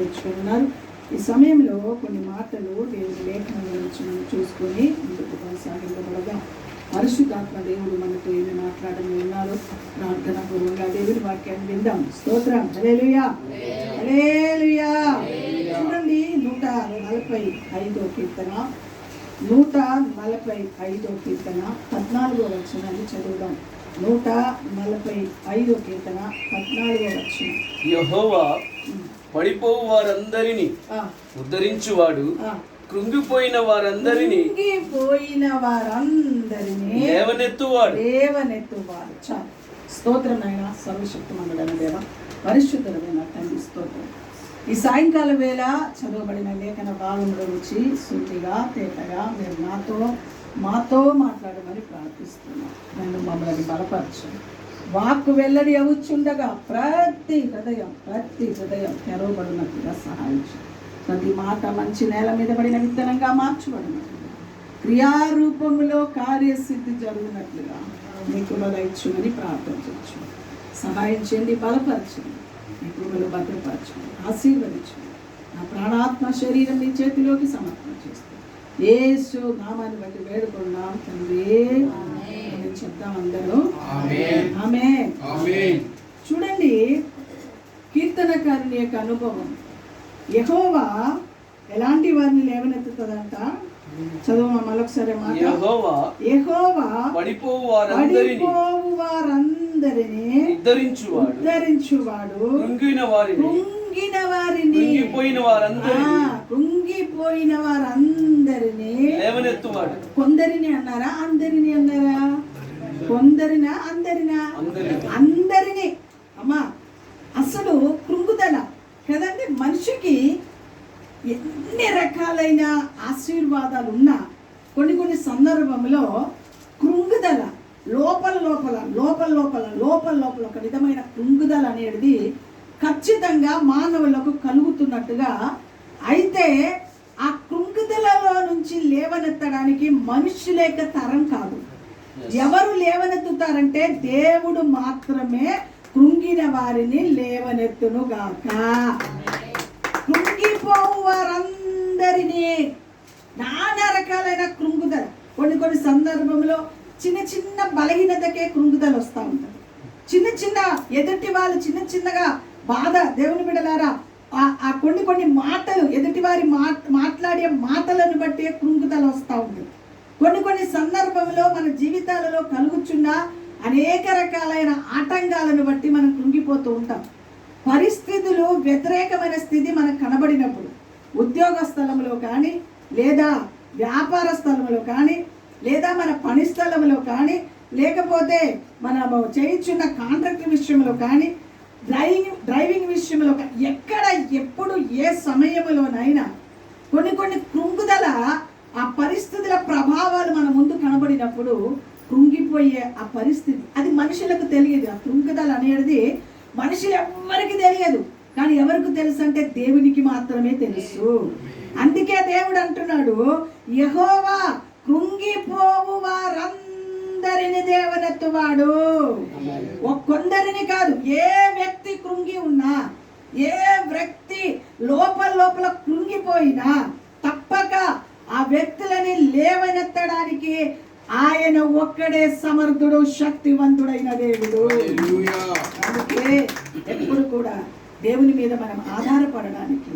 నేర్చుకున్నారు. ఈ సమయంలో కొన్ని మాటలు దేవుని లేఖనం గురించి మనం చూసుకొని ముందుకు కొనసాగించబడగా పరిశుద్ధాత్మ దేవుడు మనతో ఏమి మాట్లాడని ఉన్నారు. ప్రార్థన పూర్వంగా దేవుని వాక్యాన్ని విందాం. స్తోత్రం. హల్లెలూయా, హల్లెలూయా. చూడండి 145వ కీర్తన, 145వ కీర్తన 14వ వచనాన్ని చదువుదాం. 145వ కీర్తన 14వ వచనం. యెహోవా పడిపోవు వారందరినీ ఉద్ధరించువాడు, కృంగిపోయిన వారందరినీ లేవనెత్తువాడు. చాలు. స్తోత్రం నాయన, సర్వశక్తిమంతుడైన దేవ, పరిశుద్ధమైన తండ్రి స్తోత్రం. ఈ సాయంకాల వేళ చదవబడిన లేఖన భాగంలో వచ్చి సూటిగా తేటగా మీరు మాతో మాట్లాడమని ప్రార్థిస్తున్నాం. నేను మమ్మల్ని బలపరచండి. వాక్కు వెల్లడి అవుచుండగా ప్రతి హృదయం తెరవబడినట్టుగా సహాయించండి. ప్రతి మాట మంచి నేల మీద పడిన విత్తనంగా మార్చబడినట్లుగా, క్రియారూపంలో కార్యసిద్ధి జరిగినట్లుగా మీ కృపలో ఇచ్చుమని ప్రార్థించవచ్చు. సహాయం చేయండి, బలపరచండి, మీ కృపలో భద్రపరచండి, ఆశీర్వదించండి. నా ప్రాణాత్మ శరీరం మీ చేతిలోకి సమర్పణ చేస్తాను. యేసు నామాన్ని బట్టి వేడుకున్నాం తండ్రి. చెప్తాం అందరూ ఆమేన్. చూడండి, కీర్తనకారుని యొక్క అనుభవం. యెహోవా ఎలాంటి వారిని లేవనెత్తుతుందంట. చదువు మరొకసారి మాట. యెహోవా పడిపోవు వారందరినీ ఉద్ధరించువాడు, కృంగిపోయిన వారందరినీ లేవనెత్తువాడు. కొందరిని అన్నారా, అందరిని అన్నారా? కొందరినా, అందరినీ. అమ్మా, అసలు కృంగుదల కదండి. మనిషికి ఎన్ని రకాలైన ఆశీర్వాదాలు ఉన్నా కొన్ని సందర్భంలో కృంగుదల లోపల ఒక విధమైన కృంగుదల అనేది ఖచ్చితంగా మానవులకు కలుగుతున్నట్టుగా. అయితే ఆ కృంగుదలలో నుంచి లేవనెత్తడానికి మనుషులేక తరం కాదు. ఎవరు లేవనెత్తుతారంటే దేవుడు మాత్రమే కృంగిన వారిని లేవనెత్తును గాక. కృంగిపోవు వారందరినీ, నానా రకాలైన కృంగుదల. కొన్ని సందర్భంలో చిన్న బలహీనతకే కృంగుదల వస్తూ ఉంటుంది. చిన్న ఎదుటి వాళ్ళు చిన్నగా బాధ. దేవుని బిడ్డలారా, ఆ కొన్ని మాటలు, ఎదుటి వారి మాట్లాడే మాటలను బట్టి కృంగుదల వస్తూ ఉంటుంది. కొన్ని సందర్భంలో మన జీవితాలలో కలుగుచున్న అనేక రకాలైన ఆటంకాలను బట్టి మనం కృంగిపోతూ ఉంటాం. పరిస్థితులు వ్యతిరేకమైన స్థితి మనకు కనబడినప్పుడు, ఉద్యోగ స్థలంలో కానీ, లేదా వ్యాపార స్థలంలో కానీ, లేదా మన పని స్థలంలో కానీ, లేకపోతే మన చేయించున్న కాంట్రాక్ట్ విషయంలో కానీ, డ్రైవింగ్ విషయంలో కానీ, ఎక్కడ ఎప్పుడు ఏ సమయంలోనైనా కొన్ని కృంగుదల, ఆ పరిస్థితుల ప్రభావాలు మన ముందు కనబడినప్పుడు కృంగిపోయే ఆ పరిస్థితి, అది మనుషులకు తెలియదు. ఆ కృంగుదల అనేది మనుషులు ఎవ్వరికి తెలియదు. కానీ ఎవరికి తెలుసు అంటే దేవునికి మాత్రమే తెలుసు. అందుకే దేవుడు అంటున్నాడు, యెహోవా కృంగిపోవు వారందరిని లేవనెత్తువాడు. కొందరిని కాదు, ఏ వ్యక్తి కృంగి ఉన్నా, ఏ వ్యక్తి లోపల కృంగిపోయినా తప్పక ఆ వ్యక్తులని లేవనెత్తడానికి ఆయన ఒక్కడే సమర్థుడు, శక్తివంతుడైన దేవుడు. అందుకే ఎప్పుడు కూడా దేవుని మీద మనం ఆధారపడడానికి,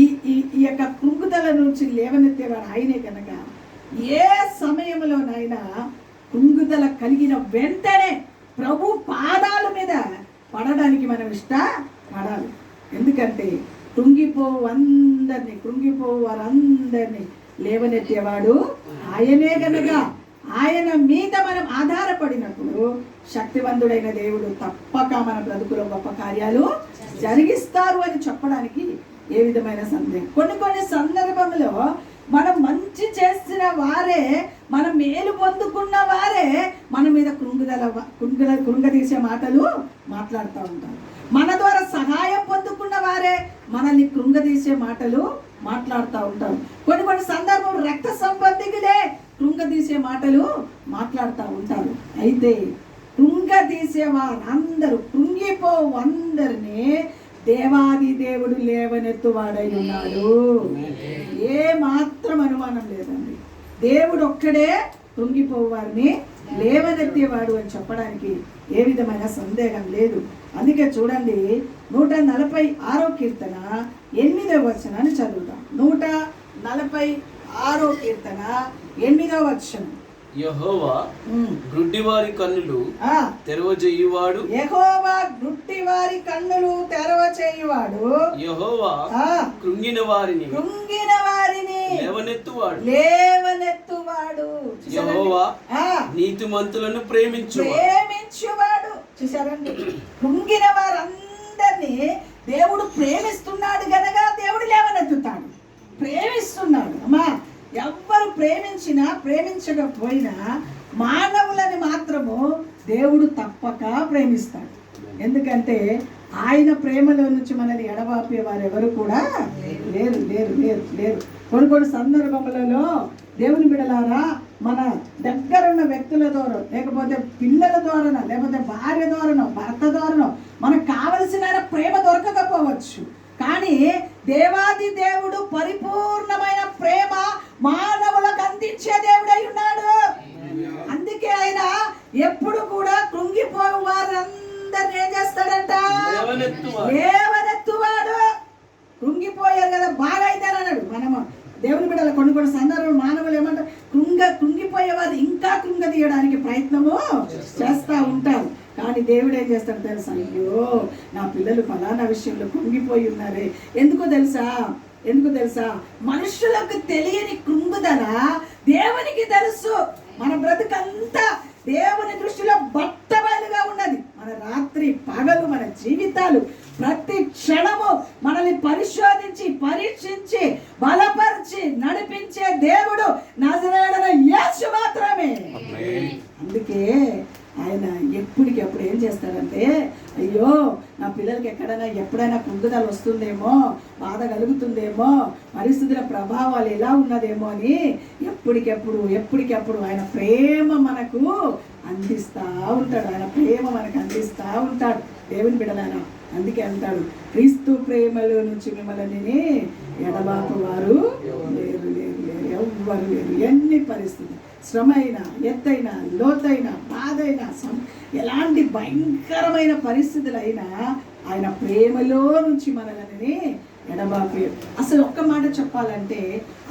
ఈ యొక్క కృంగుదల నుంచి లేవనెత్తేవాడు ఆయనే కనుక ఏ సమయంలోనైనా కృంగుదల కలిగిన వెంటనే ప్రభు పాదాల మీద పడడానికి మనం ఇష్టపడాలి. ఎందుకంటే కృంగిపోవు వారందరినీ లేవనెత్తేవాడు ఆయనే కనుక ఆయన మీద మనం ఆధారపడినప్పుడు శక్తివంతుడైన దేవుడు తప్పక మన బ్రతుకులో గొప్ప కార్యాలు జరిగిస్తారు అని చెప్పడానికి ఏ విధమైన సందేహం. కొన్ని సందర్భంలో మనం మంచి చేసిన వారే, మనం మేలు పొందుకున్న వారే మన మీద కృంగదీసే మాటలు మాట్లాడుతూ ఉంటారు. మన ద్వారా సహాయం పొందుకున్న వారే మనల్ని కృంగదీసే మాటలు మాట్లాడుతూ ఉంటారు. కొన్ని సందర్భం రక్త సంబంధికులే కృంగదీసే మాటలు మాట్లాడుతూ ఉంటారు. అయితే కృంగదీసేవారు అందరూ, కృంగిపోవు అందరినీ దేవాది దేవుడు లేవనెత్తువాడై ఉన్నాడు. ఏ మాత్రం అనుమానం లేదండి. దేవుడు ఒక్కడే కృంగిపోవు వారిని లేవనెత్తేవాడు అని చెప్పడానికి ఏ విధమైన సందేహం లేదు. అందుకే చూడండి 146వ కీర్తన 8వ వచనాన్ని చదువుతాం. 146వ కీర్తన 8వ వచనం. యెహోవా గ్రుడ్డివారి కన్నులు తెరవజేయువాడు. యెహోవా గ్రుడ్డివారి కన్నులు తెరవచేయువాడు. యెహోవా కృంగిన వారిని లేవనెత్తువాడు. యెహోవా నీతిమంతులను ప్రేమించువాడు. చూసారండి, కృంగిన వారందరినీ దేవుడు ప్రేమిస్తున్నాడు గనక దేవుడు లేవనెత్తుతాడు, ప్రేమిస్తున్నాడు. అమ్మా, ఎవ్వరు ప్రేమించినా ప్రేమించకపోయినా మానవులని మాత్రము దేవుడు తప్పక ప్రేమిస్తాడు. ఎందుకంటే ఆయన ప్రేమలో నుంచి మనల్ని ఎడబాపే వారు ఎవరు కూడా లేరు లేరు లేరు లేరు కొన్ని సందర్భములలో దేవుని బిడ్డలారా, మన దగ్గరున్న వ్యక్తుల ద్వారా, లేకపోతే పిల్లల ద్వారానో, లేకపోతే భార్య ద్వారానో, భర్త ద్వారానో మనకు కావలసిన ప్రేమ దొరకకపోవచ్చు. కానీ దేవాది దేవుడు పరిపూర్ణమైన ప్రేమ మానవులకు అందించే దేవుడై ఉన్నాడు. అందుకే ఆయన ఎప్పుడు కూడా కృంగిపోయి వారందరినీ ఏం చేస్తాడంట? లేవనెత్తువాడు. కృంగిపోయారు కదా, బాగా అయితారు అన్నాడు. మనము దేవుని బిడ్డల కొన్ని సందర్భాలు మానవులు ఏమంటారు? కృంగిపోయేవారు ఇంకా కృంగ తీయడానికి ప్రయత్నము చేస్తూ ఉంటారు. కానీ దేవుడు ఏం చేస్తాడు తెలుసా? అయ్యో, నా పిల్లలు ఫలానా విషయంలో కృంగిపోయి ఉన్నారే. ఎందుకో తెలుసా? మనుషులకు తెలియని కృంగుదల దేవునికి తెలుసు. మన బ్రతుకంతా దేవుని దృష్టిలో బట్టబయలుగా ఉన్నది. మన రాత్రి పగలు, మన జీవితాలు, ప్రతి క్షణము మనల్ని పరిశోధించి పరీక్షించి బలపరిచి నడిపించే దేవుడు నజరేయుడైన యేసు మాత్రమే. అందుకే ఆయన ఎప్పటికెప్పుడు ఏం చేస్తాడంటే, అయ్యో నా పిల్లలకి ఎప్పుడైనా కృంగుదల వస్తుందేమో, బాధ కలుగుతుందేమో, పరిస్థితుల ప్రభావాలు ఎలా ఉన్నదేమో అని ఎప్పటికెప్పుడు ఆయన ప్రేమ మనకు అందిస్తూ ఉంటాడు. ఆయన ప్రేమ మనకు అందిస్తూ ఉంటాడు. దేవుని బిడ్డలారా, అందుకే అంటాడు, క్రీస్తు ప్రేమలో నుంచి మిమ్మల్ని ఎడబాపు వారు లేరు లేరు లేరు ఎవ్వరు లేరు. ఎన్ని పరిస్థితులు, శ్రమ అయినా, ఎత్తైనా, లోతైన, బాధైనా, ఎలాంటి భయంకరమైన పరిస్థితులైనా ఆయన ప్రేమలో నుంచి మనల్ని ఎడబాపే. అసలు ఒక్క మాట చెప్పాలంటే,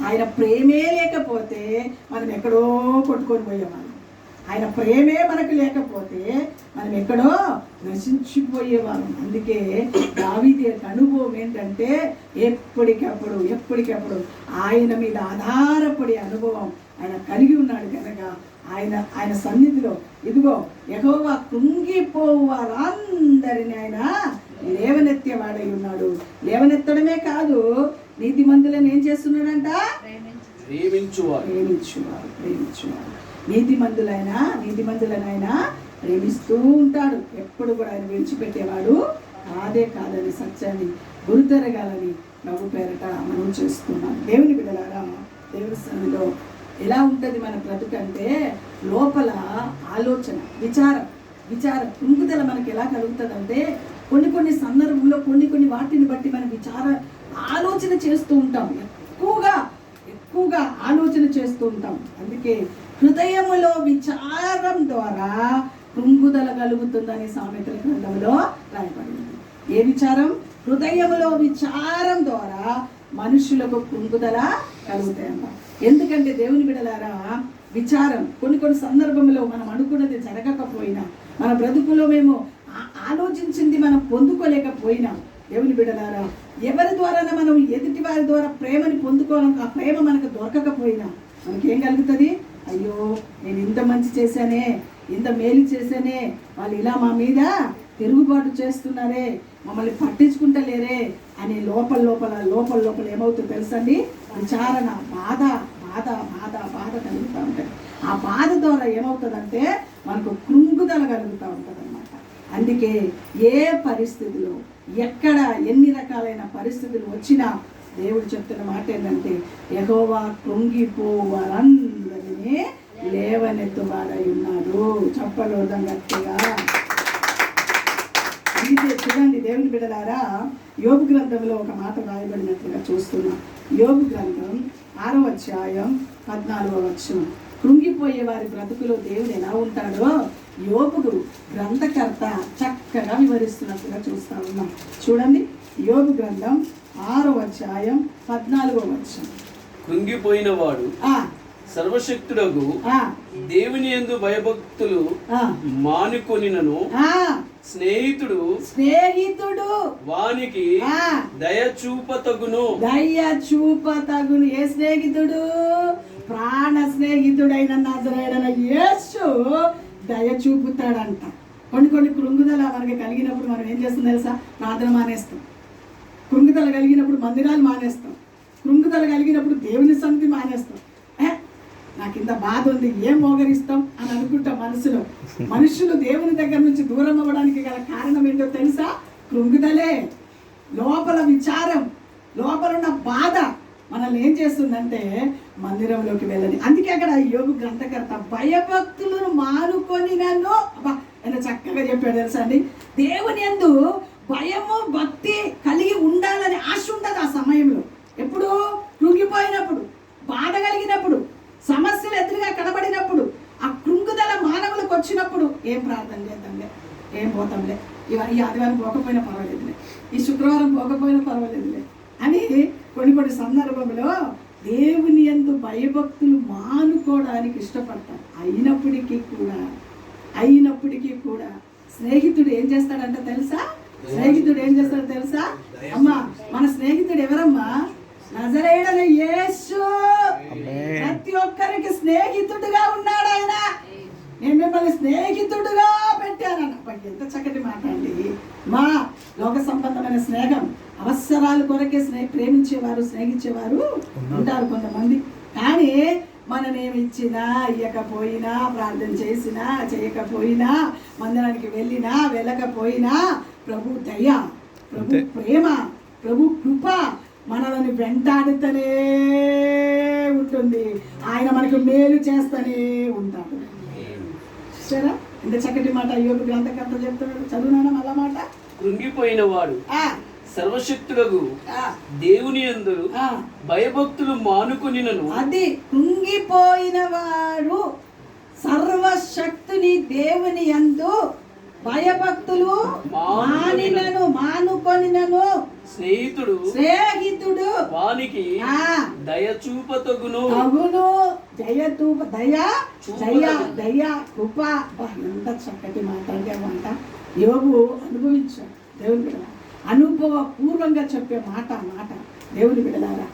ఆయన ప్రేమే లేకపోతే మనం ఎక్కడో కొట్టుకొని పోయేవాళ్ళం. ఆయన ప్రేమే మనకు లేకపోతే మనం ఎక్కడో నశించిపోయేవాళ్ళం. అందుకే దావీదు యొక్క అనుభవం ఏంటంటే, ఎప్పటికప్పుడు ఆయన మీద ఆధారపడే అనుభవం ఆయన కలిగి ఉన్నాడు కనుక ఆయన సన్నిధిలో ఇదిగో యెహోవా కృంగిపోవారందరినీ ఆయన లేవనెత్తేవాడై ఉన్నాడు. లేవనెత్తడమే కాదు, నీతిమంతులను ఏం చేస్తున్నాడంట? ప్రేమించువాడు. నీతిమంతులనైనా ప్రేమిస్తూ ఉంటాడు. ఎప్పుడు కూడా ఆయన విడిచిపెట్టేవాడు కాదని సత్యాన్ని గుర్తెరగాలని ప్రభు పేరట మనం చేస్తున్నాం. దేవుని బిడ్డలారా, దేవుని సన్నిధిలో ఎలా ఉంటుంది మన బ్రతుకంటే, లోపల ఆలోచన, విచారం కృంగుదల మనకి ఎలా కలుగుతుందంటే, కొన్ని సందర్భంలో కొన్ని వాటిని బట్టి మనం ఆలోచన చేస్తూ ఉంటాం. ఎక్కువగా ఆలోచన చేస్తూ ఉంటాం. అందుకే హృదయములో విచారం ద్వారా కృంగుదల కలుగుతుందని సామెతల గ్రంథంలో రాయబడింది. ఏ విచారం? హృదయములో విచారం ద్వారా మనుషులకు కృంగుదల కలుగుతాయన్న. ఎందుకంటే దేవుని బిడ్డలారా, విచారం కొన్ని సందర్భంలో మనం అనుకున్నది జరగకపోయినా, మన బ్రతుకులో మేము ఆలోచించింది మనం పొందుకోలేకపోయినా, దేవుని బిడ్డలారా, ఎవరి ద్వారా మనం ఎదుటి వారి ద్వారా ప్రేమని పొందుకోవడం, ఆ ప్రేమ మనకు దొరకకపోయినా మనకేం కలుగుతుంది? అయ్యో, నేను ఇంత మంచి చేశానే, ఇంత మేలు చేశానే, వాళ్ళు ఇలా మా మీద తిరుగుబాటు చేస్తున్నారే, మమ్మల్ని పట్టించుకుంటలేరే అని లోపల ఏమవుతుందో తెలుసండి? విచారణ, బాధ కలుగుతూ ఉంటుంది. ఆ బాధ ద్వారా ఏమవుతుందంటే మనకు కృంగుదల కలుగుతూ ఉంటుంది అన్నమాట. అందుకే ఏ పరిస్థితులు, ఎక్కడ ఎన్ని రకాలైన పరిస్థితులు వచ్చినా దేవుడు చెప్తున్న మాట ఏంటంటే, యెహోవా కృంగిపోవారందరినీ లేవనెత్తువాడై ఉన్నాడు. చెప్పలోదం గట్టిగా అందుకే చూడండి దేవుని బిడ్డలారా, యోబు గ్రంథంలో ఒక మాట రాయబడినట్లుగా చూస్తున్నాం. యోబు గ్రంథం 6వ అధ్యాయం 14వ వచనం. కృంగిపోయే వారి బ్రతుకులో దేవుడు ఎలా ఉంటాడో యోబు గ్రంథకర్త చక్కగా వివరిస్తున్నట్టుగా చూస్తా ఉన్నాం. చూడండి, యోబు గ్రంథం 6వ అధ్యాయం 14వ వచనం. కృంగిపోయిన వాడు సర్వశక్తుడగు దేవుని యందు భయభక్తులు మానుకొనినను స్నేహితుడు వానికి దయ చూపతగును. ఏ స్నేహితుడు? ప్రాణ స్నేహితుడైన నజరేయుడైన యేసు దయ చూపుతాడంట. కొన్ని కృంగుదల మనకి కలిగినప్పుడు మనం ఏం చేస్తాం తెలుసా? ప్రార్థన మానేస్తాం. కృంగుదల కలిగినప్పుడు మందిరాలు మానేస్తాం. కృంగుదల కలిగినప్పుడు దేవుని సన్నిధి మానేస్తాం. నాకు ఇంత బాధ ఉంది, ఏం మోగరిస్తాం అని అనుకుంటాం మనసులో. మనుషులు దేవుని దగ్గర నుంచి దూరం అవ్వడానికి గల కారణం ఏంటో తెలుసా? కృంగుదలే. లోపల విచారం, లోపల ఉన్న బాధ మనల్ని ఏం చేస్తుందంటే మందిరంలోకి వెళ్ళని. అందుకే అక్కడ యోబు గ్రంథకర్త భయభక్తులను మానుకొని నన్ను ఎంత చక్కగా చెప్పాడు తెలుసా అండి. దేవుని యందు భయము భక్తి కలిగి ఉండాలని ఆశ ఉండదు ఆ సమయంలో. ఎప్పుడు? కృంగిపోయినప్పుడు, బాధ కలిగినప్పుడు, సమస్యలు ఎదురుగా కనబడినప్పుడు, ఆ కృంగుదల మానవులకు వచ్చినప్పుడు ఏం ప్రార్థన చేద్దాంలే, ఏం పోతాంలే, ఈ ఆదివారం పోకపోయినా పర్వాలేదులే, ఈ శుక్రవారం పోకపోయినా పర్వాలేదులే అని కొన్ని సందర్భంలో దేవుని యందు భయభక్తులు మానుకోవడానికి ఇష్టపడతారు. అయినప్పటికీ కూడా స్నేహితుడు ఏం చేస్తాడంట తెలుసా? అమ్మా, మన స్నేహితుడు ఎవరమ్మా? నజరేయుడైన యేసు. ప్రతి ఒక్కరికి స్నేహితుడుగా ఉన్నాడు ఆయన. నేను మిమ్మల్ని స్నేహితుడుగా పెట్టానన్న. ఎంత చక్కటి మాట అండి. మా లోక సంబంధమైన స్నేహం, అవసరాల కొరకే ప్రేమించేవారు, స్నేహించేవారు ఉంటారు కొంతమంది. కానీ మనమేమి ఇచ్చినా ఇయ్యకపోయినా, ప్రార్థన చేసినా చేయకపోయినా, మందిరానికి వెళ్ళకపోయినా ప్రభు దయ, ప్రభు ప్రేమ, ప్రభు కృప మనల్ని వెంటాడుతూనే ఉంటుంది. ఆయన మనకు మేలు చేస్తూనే ఉంటాడు. సరే, ఇంత చక్కటి మాట యోబు గ్రంథకర్త చెప్తున్నాడు. చదువునా మళ్ళా మాట. కృంగిపోయిన వాడు సర్వశక్తుడగు దేవుని యందు భయభక్తులు మానుకొనినను. అది కృంగిపోయిన వాడు సర్వశక్తుని దేవుని యందు భయభక్తులు మానుకొనినను స్నేహితుడు వానికి దయ చూపతగును. దయ కృప. ఎంత చక్కటి మాట అంటే మాట యోబు అనుభవించాడు. దేవుని బిడ్డ అనుభవపూర్వంగా చెప్పే మాట దేవుని బిడ్డలారా,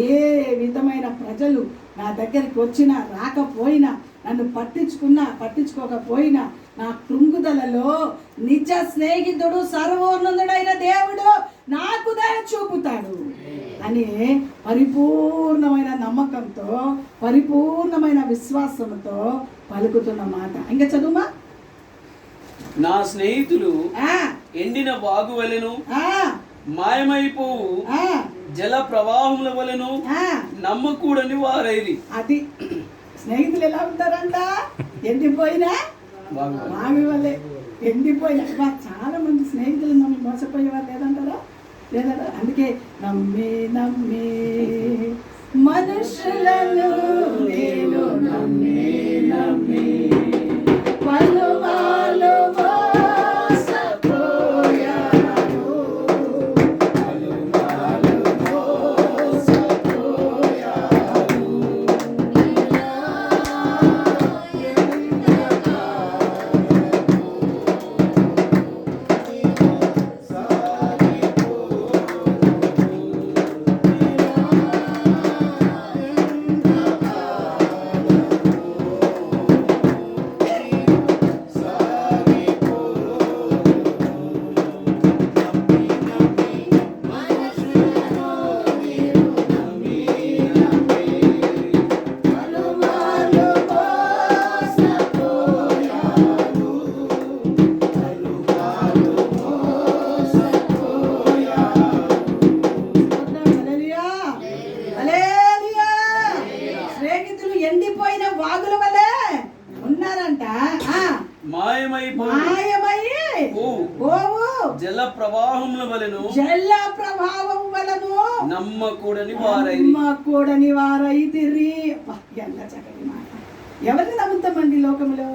ఏ విధమైన ప్రజలు నా దగ్గరికి వచ్చినా రాకపోయినా, నన్ను పట్టించుకోకపోయినా, నా కృంగుదలలో నిజ స్నేహితుడు సర్వోన్నతుడైన దేవుడు నాకు దయ చూపుతాడు అని పరిపూర్ణమైన నమ్మకంతో, పరిపూర్ణమైన విశ్వాసంతో పలుకుతున్న మాట. ఇంకా చదువుమా. నా స్నేహితులు ఎండిన వాగు వలెను మాయమైపోవు జల ప్రవాహముల వలెను నమ్మకూడని వారైరి. అది స్నేహితులు ఎలా ఉంటారంట? ఎండిపోయినా వాగు వలె. ఎండిపోయినా చాలా మంది స్నేహితులు నమ్మి మోసపోయేవారు లేదా? అందుకే నమ్మి మనుషులను నేను నమ్మి పలుమార్లు జల ప్రవాహముల వలెను నమ్మకూడని వారైతిరి. ఎంత చక్కటి మాట. ఎవరిని నమ్ముతామండి లోకంలో?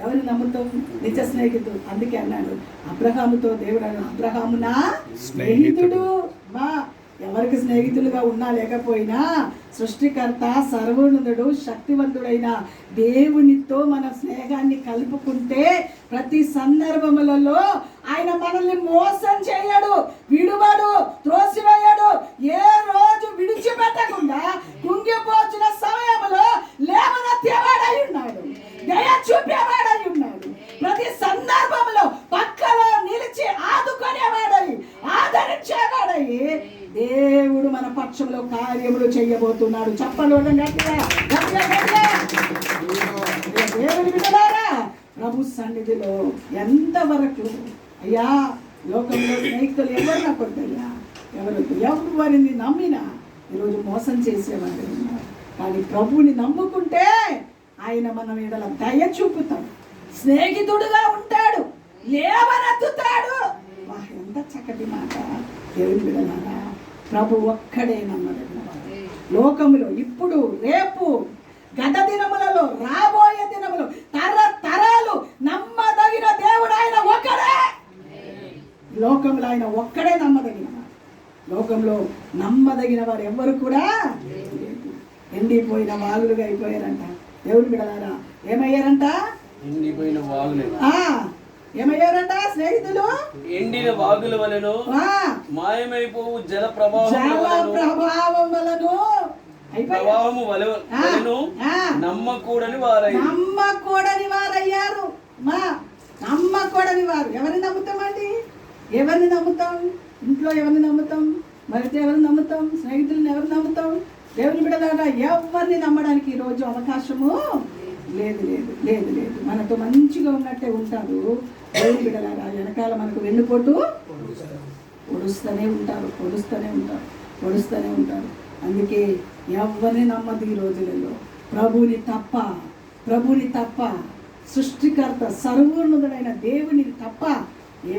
ఎవరిని నమ్ముతాం? నిజ స్నేహితుడు. అందుకే అన్నాడు అబ్రహాముతో దేవుడు అన్నాడు, అబ్రహాము నా స్నేహితుడు. ఎవరికి స్నేహితులుగా ఉన్నా లేకపోయినా సృష్టికర్త సర్వోన్నతుడు శక్తివంతుడైన దేవునితో మన స్నేహాన్ని కలుపుకుంటే ప్రతి సందర్భములలో ఆయన మనల్ని మోసం చేయడు, విడువడు, త్రోసివేయడు. ఏ రోజు విడిచిపెట్టకుండా కుంగిపోచిన సమయంలో లేవనెత్తేవాడై ఉన్నాడు, దయ చూపేవాడై ఉన్నాడు. ప్రతి సందర్భంలో పక్కలో నిలిచి ఆదుకునేవాడై, ఆదరించేవాడై దేవుడు మన పక్షంలో కార్యములు చేయబోతున్నాడు. చెప్పండి దేవుని బిడ్డలారా, ప్రభు సన్నిధిలో ఎంతవరకు అయ్యా లోకంలో స్నేహితులు ఎవరు నాకొద్దయ్యా, ఎవరిని నమ్మినా ఈరోజు మోసం చేసేవాడు ఉన్నారు. కానీ ప్రభువుని నమ్ముకుంటే ఆయన మన మీద దయ చూపుతాడు, స్నేహితుడుగా ఉంటాడు, లేవనెత్తుతాడు. ఎంత చక్కటి మాట. దేవుని బిడ్డలారా, ప్రభు ఒక్కడే నమ్మదగినవాడు. లోకములో ఇప్పుడు, రేపు, గత దినములలో, రాబోయే దినములు, తరతరాలు నమ్మదగిన దేవుడు ఆయన ఒక్కడే. లోకంలో ఆయన ఒక్కడే నమ్మదగిన వాడు. లోకంలో నమ్మదగిన వారు ఎవ్వరు కూడా ఎండిపోయిన వాగులుగా అయిపోయారంట. దేవుని బిడ్డలారా, ఏమయ్యారంట? ఎండిపోయిన వాగులు. ఏమయ్యారంట స్నేహితులు? ఎండిన వాగుల వలెను మాయమైపోవు జల ప్రవాహము వలెను నమ్మకూడని వారయ్యారు. నమ్మకూడని వారు. ఎవరిని నమ్ముతామండి? ఎవరిని నమ్ముతాం? ఇంట్లో ఎవరిని నమ్ముతాం? బయట ఎవరిని నమ్ముతాం? స్నేహితులను ఎవరిని నమ్ముతాం? దేవుని బిడ్డలారా, ఎవరిని నమ్మడానికి ఈరోజు అవకాశము లేదు లేదు లేదు లేదు. మనతో మంచిగా ఉన్నట్టే ఉంటారు. దేవుని బిడ్డలారా, వెనకాల మనకు వెన్నుపోటు పొడుస్తూనే ఉంటారు. అందుకే ఎవరిని నమ్మదు ఈ రోజులలో. ప్రభుని తప్ప సృష్టికర్త సర్వోన్నతుడైన దేవుని తప్ప ఏ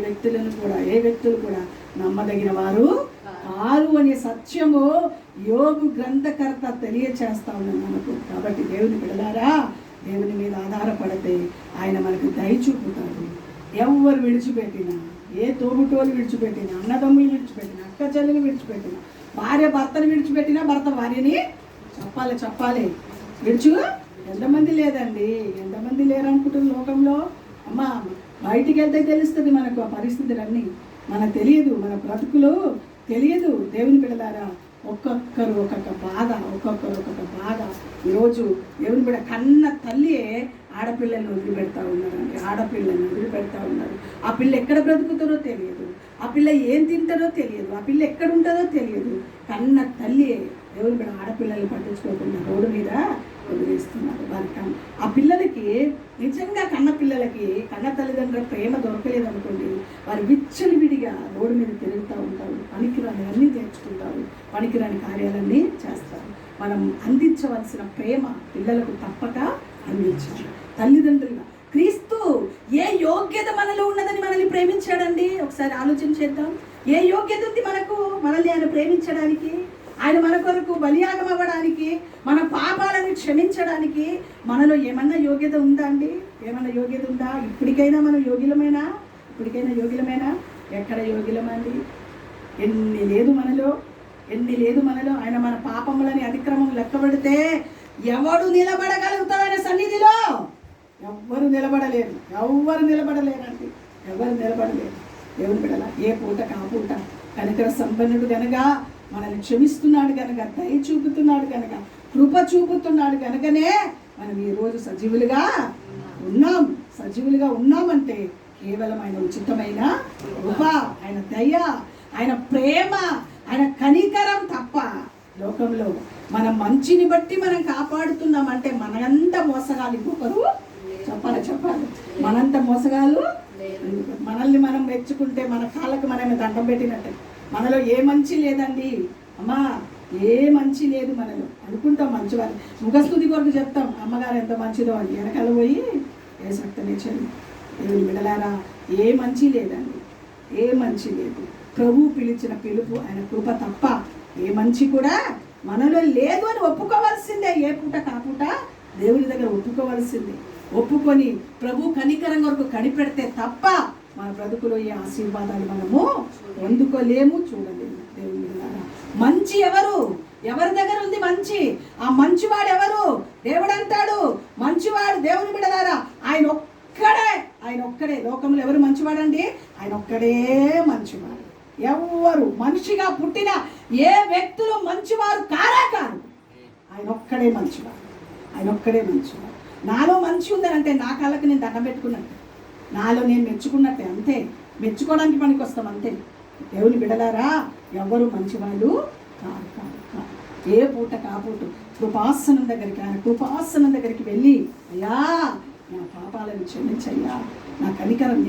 వ్యక్తులు కూడా నమ్మదగిన వారు కారు అనే సత్యము యోబు గ్రంథకర్త తెలియచేస్తా ఉన్నాను మనకు. కాబట్టి దేవుని బిడ్డలారా, దేవుని మీద ఆధారపడితే ఆయన మనకు దయ చూపుతాడు. ఎవరు విడిచిపెట్టినా, ఏ తోబుటోలు విడిచిపెట్టినా, అన్నదమ్ములు విడిచిపెట్టినా, అక్క చెల్లెలు విడిచిపెట్టినా, భార్య భర్తను విడిచిపెట్టినా భర్త భార్యని చెప్పాలి విడుచు. ఎంతమంది లేరు అనుకుంటున్న లోకంలో. అమ్మా, బయటికి వెళ్తే తెలుస్తుంది మనకు ఆ పరిస్థితులన్నీ. మనకు తెలియదు, మన బ్రతుకులు తెలియదు. దేవుని బిడ్డలారా, ఒక్కొక్కరు ఒక్కొక్క బాధ. ఈరోజు దేవుని బిడ్డ కన్న తల్లి ఆడపిల్లల్ని వదిలిపెడతా ఉన్నారు. ఆ పిల్ల ఎక్కడ బ్రతుకుతారో తెలియదు, ఆ పిల్ల ఏం తింటారో తెలియదు, ఆ పిల్ల ఎక్కడ ఉంటుందో తెలియదు. కన్న తల్లి దేవుని బిడ్డ ఆడపిల్లల్ని పట్టించుకోకుండా రోడ్డు మీద వదిలేస్తున్నారు. ఆ పిల్లలకి నిజంగా కన్న తల్లిదండ్రుల ప్రేమ దొరకలేదు అనుకోండి, వారు విచ్చలవిడిగా రోడ్డు మీద తిరుగుతూ ఉంటారు, పనికిరాని అన్నీ నేర్చుకుంటారు, పనికిరాని కార్యాలన్నీ చేస్తారు. మనం అందించవలసిన ప్రేమ పిల్లలకు తప్పక అందించాలి. తల్లిదండ్రులుగా క్రీస్తు ఏ యోగ్యత మనలో ఉన్నదని మనల్ని ప్రేమించాడండి? ఒకసారి ఆలోచన చేద్దాం. ఏ యోగ్యత ఉంది మనల్ని ఆయన ప్రేమించడానికి? ఆయన మన కొరకు బలియాగం అవ్వడానికి, మన పాపాలను క్షమించడానికి మనలో ఏమన్నా యోగ్యత ఉందా అండి? ఏమన్నా యోగ్యత ఉందా? ఇప్పటికైనా మనం యోగ్యులమేనా? ఎక్కడ యోగ్యులమండి? ఎన్ని లేదు మనలో. ఆయన మన పాపములని అతిక్రమం లెక్కబడితే ఎవడు నిలబడగలుగుతాడనే సన్నిధిలో? ఎవ్వరు నిలబడలేరండి. దేవుని బిడ్డలా, ఏ పూట కాపూట కనికర సంపన్నుడు గనక మనల్ని క్షమిస్తున్నాడు గనక, దయ చూపుతున్నాడు గనక, కృప చూపుతున్నాడు గనకనే మనం ఈరోజు సజీవులుగా ఉన్నామంటే కేవలం ఆయన ఉచితమైన కృప, ఆయన దయ, ఆయన ప్రేమ, ఆయన కనికరం తప్ప లోకంలో మన మంచిని బట్టి మనం కాపాడుతున్నామంటే మనంత మోసగాలు ఇంకొకరు చెప్పాలి. మనంత మోసగాలు మనల్ని మనం మెచ్చుకుంటే మన కాళ్ళకు మనమే దండం పెట్టినట్టే. మనలో ఏ మంచి లేదండి అమ్మా, ఏ మంచి లేదు మనలో. అనుకుంటాం మంచివారు, ముఖస్థుతి కొరకు చెప్తాం అమ్మగారు ఎంత మంచిదో అని. వెనకాల పోయి ఏ సక్తనే చెల్లి. దేవుని బిడ్డలారా, ఏ మంచి లేదండి. ఏ మంచి లేదు. ప్రభు పిలిచిన పిలుపు, ఆయన కృప తప్ప ఏ మంచి కూడా మనలో లేదు అని ఒప్పుకోవాల్సిందే. ఏ పూట కాపూట దేవుని దగ్గర ఒప్పుకోవాల్సిందే. ఒప్పుకొని ప్రభు కనికరం వరకు కనిపెడితే తప్ప మన బ్రతుకులో ఈ ఆశీర్వాదాలు మనము పొందుకోలేము, చూడలేము. దేవుని ద్వారా మంచి ఎవరు? ఎవరి దగ్గర ఉంది మంచి? ఆ మంచివాడు ఎవరు? దేవుడు అంటాడు, మంచివాడు దేవుని బిడ్డలారా ఆయన ఒక్కడే. లోకంలో ఎవరు మంచివాడండి? ఆయన ఒక్కడే మంచివాడు. ఎవరు మనిషిగా పుట్టిన ఏ వ్యక్తులు మంచివారు కారు. ఆయన ఒక్కడే మంచివాడు. నాలో మంచి ఉందనంటే నా కళ్ళకి నేను దండం పెట్టుకున్నట్టే, నాలో నేను మెచ్చుకున్నట్టే. అంతే, మెచ్చుకోవడానికి పనికి వస్తాం అంతే. దేవుని బిడలారా ఎవరు మంచివాళ్ళు కారు. ఏ పూట కాపూట కృపాసనం దగ్గరికి వెళ్ళి, అయ్యా నా పాపాలను క్షమించయ్యా, నీ కనికరం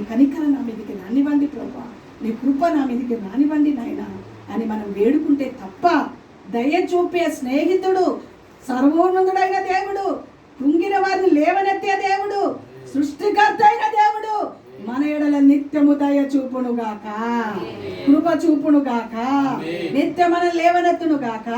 నా మీదకి రానివ్వండి ప్రభా, నీ కృప నా మీదకి రానివ్వండి నాయనా అని మనం వేడుకుంటే తప్ప దయ చూపే స్నేహితుడు, సర్వోన్నతుడైన దేవుడు, కృంగిన వారిని లేవనెత్తే దేవుడు, సృష్టికర్త అయిన దేవుడు మన ఎడల నిత్యము దయ చూపునుగాక, కృప చూపునుగాక, నిత్యం మనం లేవనెత్తునుగాక.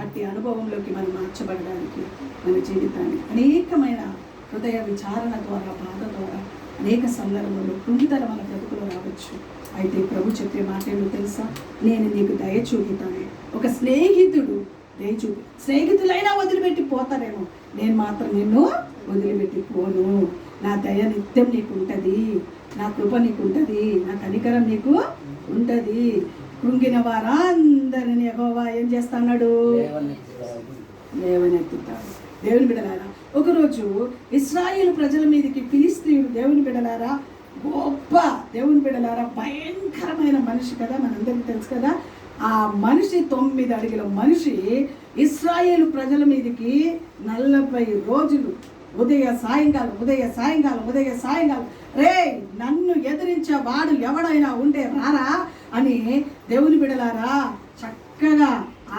అట్టి అనుభవంలోకి మనం మార్చబడడానికి మన జీవితాన్ని అనేకమైన హృదయ విచారణ ద్వారా, బాధ ద్వారా అనేక సందర్భంలో కృంగితల మన బ్రతుకులో రావచ్చు. అయితే ప్రభు చెప్పే మాట ఏమో తెలుసా? నేను నీకు దయ చూపుతాను. ఒక స్నేహితుడు దయ చూపి, స్నేహితులైనా వదిలిపెట్టి పోతారేమో, నేను మాత్రం నిన్ను వదిలిపెట్టి పోను. నా దయ నిత్యం నీకు ఉంటుంది, నా కృప నీకు ఉంటుంది, నా కనికరం నీకు ఉంటుంది. కృంగిన వారందరిని యెహోవా ఏం చేస్తున్నాడు? లేవనెత్తుతాడు. దేవుని బిడ్డలారా ఒకరోజు ఇశ్రాయేలు ప్రజల మీదకి ఫిలిష్తీయుడు, దేవుని బిడ్డలారా గొప్ప దేవుని బిడ్డలారా భయంకరమైన మనిషి కదా, మనందరికీ తెలుసు కదా. ఆ మనిషి 9 అడుగుల మనిషి ఇశ్రాయేలు ప్రజల మీదకి 40 రోజులు ఉదయ సాయంకాలం రే నన్ను ఎదిరించే వాడు ఎవడైనా ఉంటే రారా అని దేవుని బిడలారా చక్కగా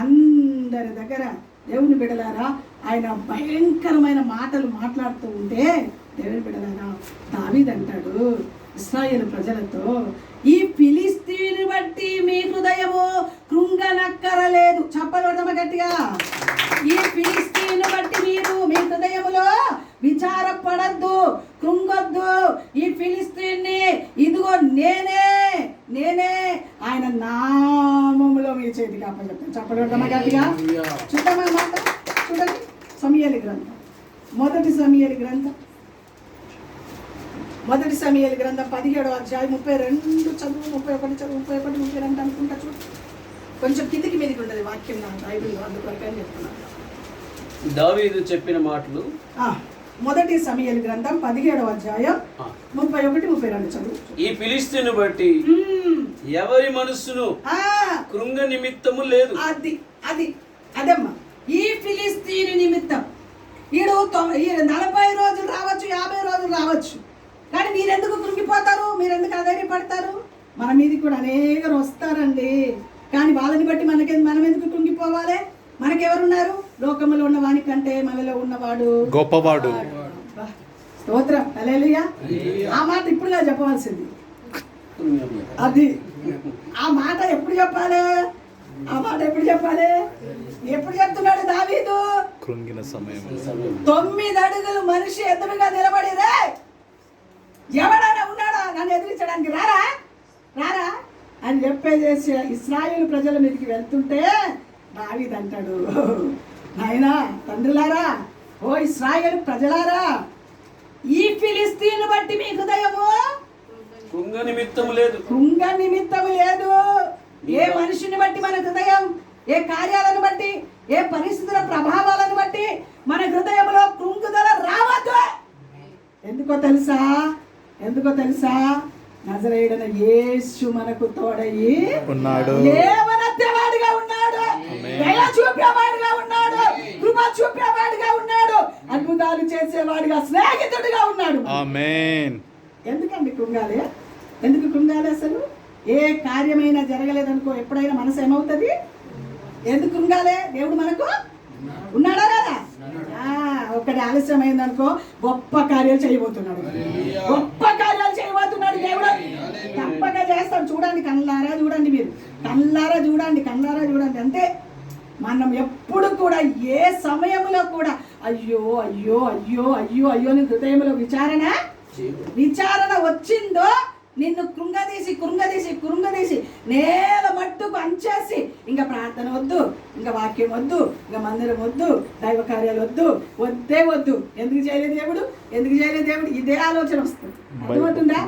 అందరి దగ్గర దేవుని బిడలారా ఆయన భయంకరమైన మాటలు మాట్లాడుతూ ఉంటే, దేవుని బిడలారా దావీదు అంటాడు ఇశ్రాయేలు ప్రజలతో, ఈ ఫిలిష్తీయుని బట్టి మీ హృదయము కృంగనక్కరలేదు. చెప్పలేదమ్మ గట్టిగా. ఈ ఫిలిష్తీయుని బట్టి మీరు మీ హృదయములో విచారపడద్దు, కృంగొద్దు. ఈ ఫిలిష్తీయుని ఇదిగో నేనే ఆయన నామములో మీ చేతికి అప్పచెప్తాను. చెప్పలేదమ్మ గట్టిగా. చూద్దామా మాట? చూడండి సమూయేలు గ్రంథం, మొదటి సమూయేలు గ్రంథం 17వ అధ్యాయం 32 చదువు, 31 చదువు, 32 అనుకుంటా. చూడు కొంచెం కిందికి మీదకి ఉండదు వాక్యం నా బైబిల్లో, అందుకొరకే చెప్తున్నాను. దావీదు చెప్పిన మాటలు మొదటి సమూయేలు గ్రంథం 17వ అధ్యాయం 31, 32 చదువు. ఈ ఫిలిష్తీయుని బట్టి ఎవరి మనస్సును కృంగ నిమిత్తము లేదు. అదమ్మా ఈ ఫిలిష్తీయుని నిమిత్తం ఈడు 40 రోజులు రావచ్చు, 50 రోజులు రావచ్చు, కానీ మీరెందుకు కృంగిపోతారు? మీరెందుకు అధైర్యపడతారు? మన మీదకి కూడా అనేకరు వస్తారండి, కానీ వాళ్ళని బట్టి మనం ఎందుకు కృంగిపోవాలి? మనకెవరున్నారు? లోకములో ఉన్న వానికంటే మనలో ఉన్నవాడు గొప్పవాడు. స్తోత్రం, హల్లెలూయా. ఆ మాట ఇప్పుడుగా చెప్పవలసింది. అది ఆ మాట ఎప్పుడు చెప్పాలి? ఎప్పుడు చెప్తున్నాడు దావీదు? కృంగిన సమయం. 9 అడుగులు మనిషి ఎదురుగా నిలబడిరే, ఎవడైనా ఉన్నాడా నన్ను ఎదిరించడానికి? రారా అని చెప్పేసి ఇశ్రాయేలు ప్రజల మీదకి వెళ్తుంటే దావీదు అంటాడు, నాయనా తండ్రులారా, ఓ ఇశ్రాయేలు ప్రజలారా, ఈ ఫిలిష్తీయుని బట్టి మీ హృదయము కృంగ నిమిత్తము లేదు. ఏ మనిషిని బట్టి మన హృదయం, ఏ కార్యాలను బట్టి, ఏ పరిస్థితుల ప్రభావాలను బట్టి మన హృదయంలో కృంగుదల రావద్దు. ఎందుకో తెలుసా? నజరేయుడైన యేసు మనకు తోడయి ఉన్నాడు, లేవనెత్తేవాడిగా ఉన్నాడు, దయ చూపేవాడిగా ఉన్నాడు, కృప చూపేవాడిగా ఉన్నాడు, అద్భుతాలు చేసేవాడిగా, స్నేహితుడిగా ఉన్నాడు. ఆమేన్. ఎందుకండి కృంగాలి? ఎందుకు కృంగాలి? అసలు ఏ కార్యమైనా జరగలేదనుకో ఎప్పుడైనా మనసు ఏమవుతుంది? ఎందుకు కృంగాలి? దేవుడు మనకు ఉన్నాడా లేదా? ఒక్కటి ఆలస్యమైందనుకో గొప్ప కార్యాలు చేయబోతున్నాడు దేవుడు. తప్పక చేస్తాడు. చూడండి, కళ్ళారా చూడండి, మీరు కళ్ళారా చూడండి అంతే. మనం ఎప్పుడు కూడా ఏ సమయంలో కూడా అయ్యో అయ్యో అయ్యో అయ్యో అయ్యో అని హృదయంలో విచారణ వచ్చిందో నిన్ను కృంగదీసి నేల మట్టుకు అంచేసి ఇంకా ప్రార్థన వద్దు, ఇంకా వాక్యం వద్దు, ఇంకా మందిరం వద్దు, దైవ కార్యాలు వద్దు. ఎందుకు చేయలేదు దేవుడు? ఇదే ఆలోచన వస్తుంది. అర్థమవుతుందా?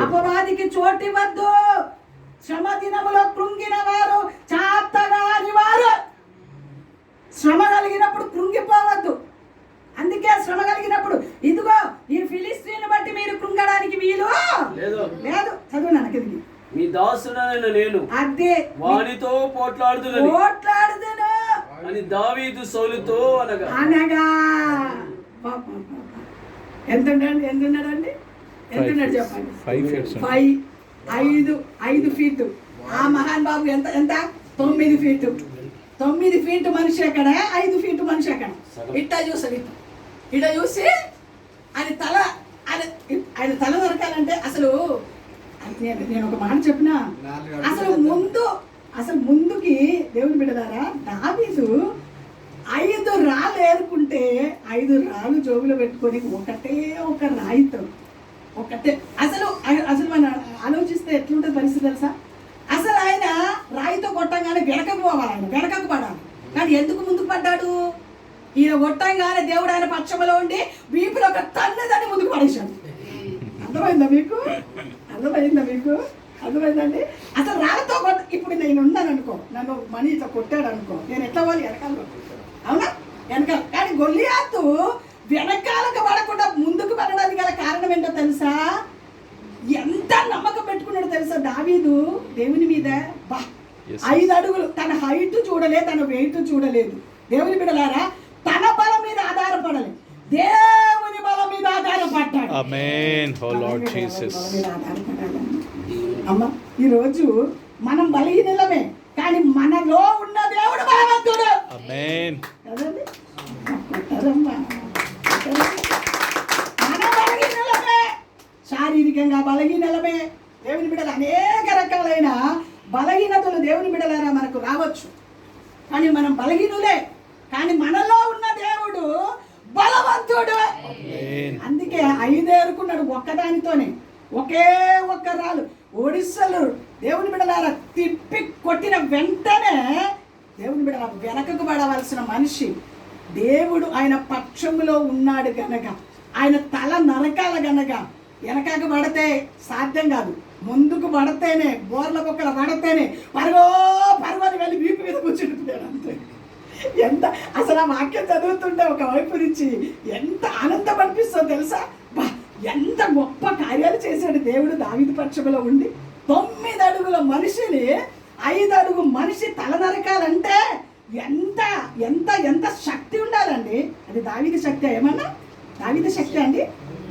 అపవాదికి చోటివద్దు. శ్రమ దినములో కృంగిన వారు చాతగాని వారు. శ్రమ కలిగినప్పుడు కృంగిపోవద్దు. అందుకే శ్రమ కలిగినప్పుడు ఇదిగో ఈ ఫిలిస్తీన్ను బట్టి మీరు కృంగడానికి వీలు లేదు. చదువు నాకిది. మీ దాసుడైన నేను అదే వానితో పోట్లాడుదును అని దావీదు సౌలుతో అనగా ఎంతున్నాడండి చెప్పండి. 5 ఫీట్. ఆ మహాన్ బాబు ఎంత 9 ఫీట్. 9 ఫీట్ మనిషి ఎక్కడ, 5 ఫీట్ మనిషి ఎక్కడ? ఇట్టా చూసాడు. ఇట చూసి ఆయన తల దొరకాలంటే అసలు నేను ఒక మాట చెప్పిన, అసలు ముందుకి దేవుని బిడ్డలారా, దావీదు 5 రాళ్ళు ఏరుకుంటే 5 రాళ్ళు జోబులో పెట్టుకొని ఒక రాయితో అసలు మనం ఆలోచిస్తే ఎట్లుంటుంది పరిస్థితి తెలుసా? అసలు ఆయన రాయితో కొట్టంగానే వెనకకు పోవాలి, ఆయన వెనకకు పడాలి. కానీ ఎందుకు ముందుకు పడ్డాడు? ఈయన కొట్టంగానే దేవుడు ఆయన పక్షంలో ఉండి వీపులో ఒక తన్నదాన్ని ముందుకు పడేశాడు. అర్థమైందా మీకు? అర్థమైందండి? అసలు రాళ్ళతో ఇప్పుడు నేను ఉన్నాను అనుకో, నన్ను మనీ ఇట్లా కొట్టాడు అనుకో, నేను ఎట్లా వాళ్ళు వెనకాల, అవునా? వెనకాల. కానీ గొల్లియాతు వెనకాలకు పడకుండా ముందుకు పడడానికి గల కారణం ఏంటో తెలుసా? ఎంత నమ్మకం పెట్టుకున్నాడో తెలుసా దావీదు దేవుని మీద. 5 అడుగులు. తన హైట్ చూడలే, తన వెయిట్ చూడలేదు. దేవుని బిడ్డలారా, తన బలం మీద ఆధారపడాలి, దేవుని బలం మీద ఆధారపడ్డాడు. ఆమేన్. ఓ లార్డ్ జీసస్. అమ్మ, ఈరోజు మనం బలహీనలమే, కానీ మనలో ఉన్న దేవుడు బలవంతుడు. ఆమేన్. కదండి? మన బలహీనలమే, శారీరకంగా బలహీనలమే. దేవుని బిడ్డలు అనేక రకాలైన బలహీనతలు దేవుని బిడ్డలారా మనకు రావచ్చు. కానీ మనం బలహీనులే, కానీ మనలో ఉన్న దేవుడు బలవంతుడు. అందుకే 5 ఏరుకున్నాడు ఒక్కదానితోనే, ఒక్క రాళ్ళు. ఒడిస్సాలు దేవుని బిడ్డలారా తిప్పి కొట్టిన వెంటనే దేవుని బిడ్డల వెనకకు పడవలసిన మనిషి దేవుడు ఆయన పక్షంలో ఉన్నాడు గనక, ఆయన తల నరకాల గనక వెనకకు పడితే సాధ్యం కాదు. ముందుకు పడితేనే, బోర్ల బొక్కల పడితేనే పరువని వెళ్ళి వీపు మీద కూర్చుంటున్నాడు. అంతే. ఎంత అసలు ఆ వాక్యం చదువుతుంటే ఒక వైపు నుంచి ఎంత ఆనందం అనిపిస్తుందో తెలుసా? ఎంత గొప్ప కార్యాలు చేశాడు దేవుడు దావీదు పక్షంలో ఉండి. 9 అడుగుల మనిషిని 5 అడుగు మనిషి తల నరకాలంటే ఎంత ఎంత ఎంత శక్తి ఉండాలండి. అది దావీదు శక్తి. ఏమన్నా దావీదు శక్తి అండి?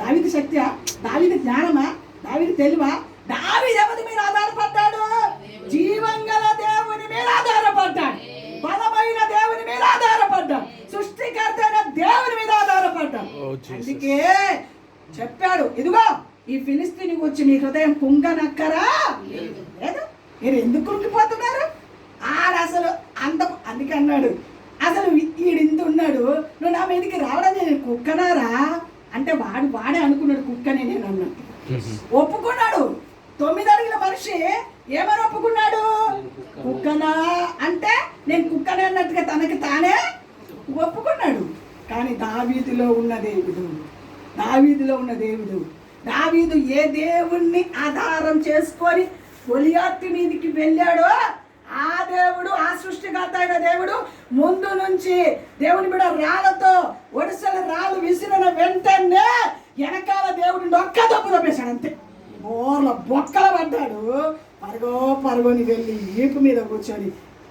దావీదు శక్తి, దావీదు జ్ఞానమా, దావీదు తెలివా? దావీదు ఎవరి మీద ఆధారపడ్డాడు? జీవంగల దేవుని మీద ఆధారపడ్డాడు, బలమైన దేవుని మీద ఆధారపడ్డాడు, సృష్టికర్త అయిన దేవుని మీద ఆధారపడ్డాడు. అందుకే చెప్పాడు, ఇదిగో ఈ ఫిలిస్తీని వచ్చి మీ హృదయం కుంగనక్కరా లేదు, మీరు ఎందుకు కృంగిపోతున్నారు? అసలు అందుకే అన్నాడు, అసలు ఈడింత ఉన్నాడు, నువ్వు నా మీదకి రావడం నేను కుక్కనారా అంటే వాడే అనుకున్నాడు కుక్కనే నేను అన్నట్టు. ఒప్పుకున్నాడు. 9 అడుగుల మనిషి ఏమని ఒప్పుకున్నాడు? కుక్కనా అంటే నేను కుక్కనే అన్నట్టుగా తనకి తానే ఒప్పుకున్నాడు. కానీ దావీదులో ఉన్న దేవుడు దావీదు ఏ దేవుణ్ణి ఆధారం చేసుకొని గొలియాతు మీదకి వెళ్ళాడో ఆ దేవుడు, ఆ సృష్టికర్త అయిన దేవుడు ముందు నుంచి దేవుని బిడ్డ రాళ్ళతో ఒడిసెల రాళ్ళు విసిరిన వెంటనే వెనకాల దేవుడిని ఒక్క దెబ్బ తప్పేశాడు. అంతే. బోర్ల బొక్కల పడ్డాడు. పరుగోని వెళ్ళి ఈపు మీద కూర్చొని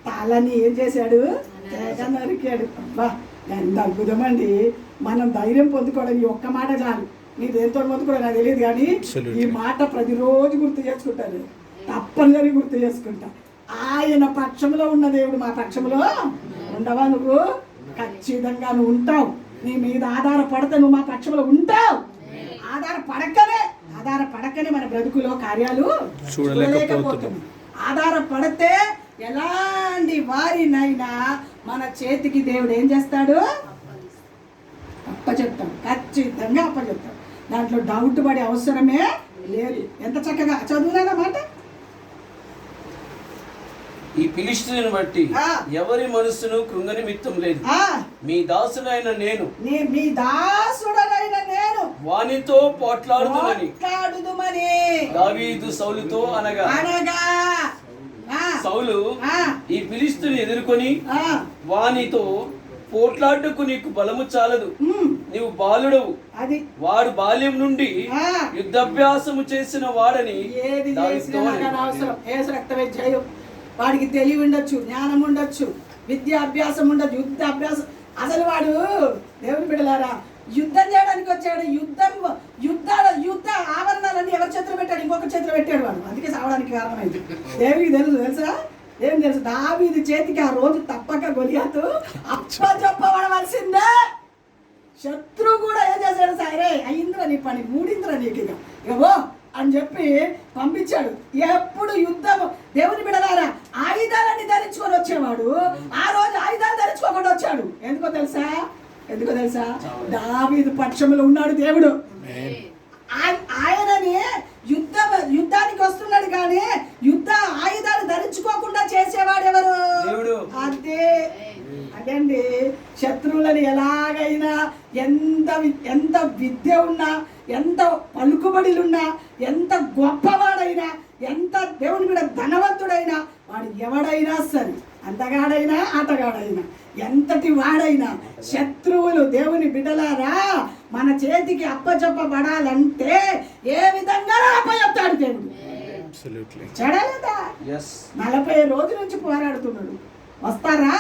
తలని ఏం చేశాడు? నరికాడు. అబ్బా, ఎంత అద్భుతమండి. మనం ధైర్యం పొందుకోవడం ఒక్క మాట చాలు. నీ దేంతో పొందుకోవడం నాకు తెలియదు, కానీ ఈ మాట ప్రతిరోజు గుర్తు చేసుకుంటాను, తప్పనిసరి గుర్తు చేసుకుంటా. ఆయన పక్షంలో ఉన్న దేవుడు మా పక్షంలో ఉండవా? నువ్వు ఖచ్చితంగా ఉంటావు. నీ మీద ఆధారపడితే నువ్వు మా పక్షంలో ఉంటావు. ఆధారపడకనే ఆధారపడకనే మన బ్రతుకులో కార్యాలు చూడలేకపోతున్నాం. ఆధారపడితే ఎలాంటి వారినైనా మన చేతికి దేవుడు ఏం చేస్తాడు? అప్పచెప్తాడు, ఖచ్చితంగా అప్పచెప్తాడు. దాంట్లో డౌట్ పడే అవసరమే లేదు. ఎంత చక్కగా చదువునా మాట. ఈ ఫిలిష్తీయుని బట్టి ఎవరి మనస్సును కృంగనిమిత్తం లేదు. మీ దాసుడైన నేను మీ దాసుడనైన నేను వానితో పోట్లాడుదునని దావీదు సౌలుతో అనగా సౌలు ఈ ఫిలిష్తీయుని ఎదుర్కొని వానితో పోట్లాడుటకు నీకు బలము చాలదు, నీవు బాలుడవు, అది వాడు బాల్యం నుండి యుద్ధాభ్యాసము చేసిన వాడని. ఏది చేసినా అవసరం. ఏసు రక్తమే జయం. వాడికి తెలివి ఉండొచ్చు, జ్ఞానం ఉండొచ్చు, విద్యాభ్యాసం ఉండొచ్చు, యుద్ధాభ్యాసం. అసలు వాడు దేవుని బిడ్డలారా యుద్ధం చేయడానికి వచ్చాడు. యుద్ధ ఆవరణాలన్నీ ఎవరి చేతిలో పెట్టాడు? ఇంకొక చేతిలో పెట్టాడు వాడు. అందుకే సావడానికి కారణమైంది. దేవుడికి తెలుసా? ఏం తెలుసు? దావీదు చేతికి ఆ రోజు తప్పక గొలియాతు అప్పచెప్పబడవలసిందే. శత్రువు కూడా ఏం చేశాడు? సరే అయిందిరా నీ పని, మూడిందిరా నీకు ఇక అని చెప్పి పంపించాడు. ఎప్పుడు యుద్ధం దేవుని బిడ్డలారా ఆయుధాలన్నీ ధరించుకొని వచ్చేవాడు. ఆ రోజు ఆయుధాలు ధరించుకోకుండా వచ్చాడు. ఎందుకో తెలుసా? దావీదు పక్షంలో ఉన్నాడు దేవుడు. ఆయనని యుద్ధానికి వస్తున్నాడు కానీ యుద్ధ ఆయుధాలు ధరించుకోకుండా చేసేవాడు ఎవరు? అదండి. శత్రువులని ఎలాగైనా ఎంత విద్య ఉన్నా, ఎంత పలుకుబడిలున్నా, ఎంత గొప్పవాడైనా, ఎంత దేవుని మీద ధనవంతుడైనా, వాడు ఎవడైనా సరే, అందగాడైనా ఆటగాడైనా, ఎంతటి వాడైనా, శత్రువులు దేవుని బిడ్డలారా మన చేతికి అప్పచెప్పబడాలంటే ఏ విధంగా అప్పచెప్తాడు దేవుడు? చెడలేదా? 40 రోజుల నుంచి పోరాడుతున్నాడు. వస్తారా?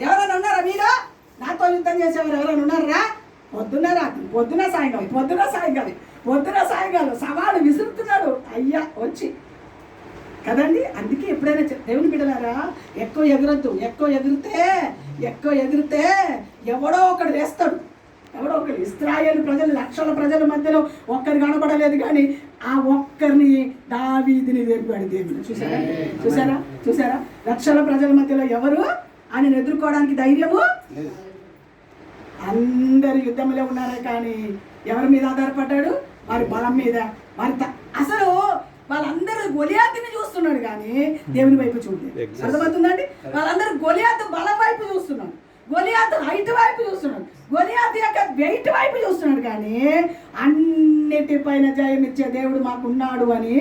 ఎవరైనా ఉన్నారా? మీరు నాతో యుద్ధం చేసేవారు ఎవరైనా ఉన్నారా? పొద్దున సాయంకాలం సవాలు విసురుతున్నాడు. అయ్యా వచ్చి కదండి. అందుకే ఎప్పుడైనా దేవుని బిడ్డలారా ఎక్కువ ఎగిరితే ఎవడో ఒకడు వేస్తాడు. ఇశ్రాయేలు ప్రజలు, లక్షల ప్రజల మధ్యలో ఒక్కరు కనబడలేదు కానీ ఆ ఒక్కరిని దావీదుని లేపాడు దేవుడు. చూసారా? లక్షల ప్రజల మధ్యలో ఎవరు ఆయన ఎదుర్కోవడానికి ధైర్యము? అందరు యుద్ధంలో ఉన్నారే కానీ ఎవరి మీద ఆధారపడ్డాడు? వారి బలం మీద. అసలు వాళ్ళందరూ గొలియాతుని చూస్తున్నాడు కానీ దేవుని వైపు చూడలేదు. అర్థమవుతుందండి? వాళ్ళందరూ గొలియాతు బలం వైపు చూస్తున్నాడు, గొలియాతు హైట్ వైపు చూస్తున్నాడు, గొలియాతు యొక్క వెయిట్ వైపు చూస్తున్నాడు కానీ అన్నిటిపైన జయం ఇచ్చే దేవుడు మాకున్నాడు అని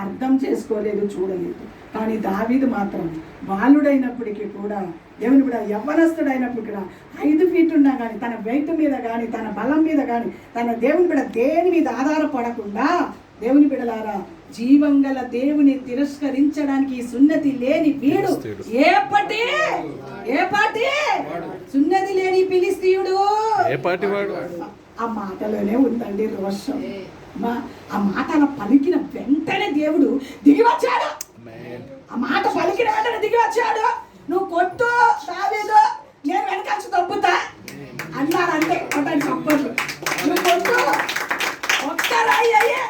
అర్థం చేసుకోలేదు, చూడలేదు. కానీ దావీదు మాత్రం బాలుడైనప్పటికీ కూడా దేవుని కూడా యవ్వనస్తుడైనప్పటికీ కూడా 5 ఫీట్ ఉన్నా కానీ తన వెయిట్ మీద కానీ తన బలం మీద కానీ తన దేవుని బిడ్డ దేని మీద ఆధారపడకుండా దేవుని బిడ్డలారా జీవం గల దేవుని తిరస్కరించడానికి సున్నతి లేని వీడు ఏ పాటి సున్నతి లేని ఫిలిష్తీయుడు ఆ మాటలోనే ఉందండి రోషం. ఆ మాట అలా పలికిన వెంటనే దేవుడు దిగి వచ్చాడు. ఆ మాట పలికిన వెంటనే దిగి వచ్చాడు. నువ్వు కొట్టు దావీదు, నేను వెనకాల్సి తప్పుతా అన్నాడంటే కొట్టని చప్పట్లు. నువ్వు కొట్టు, ఒక్కరాయి అయ్యే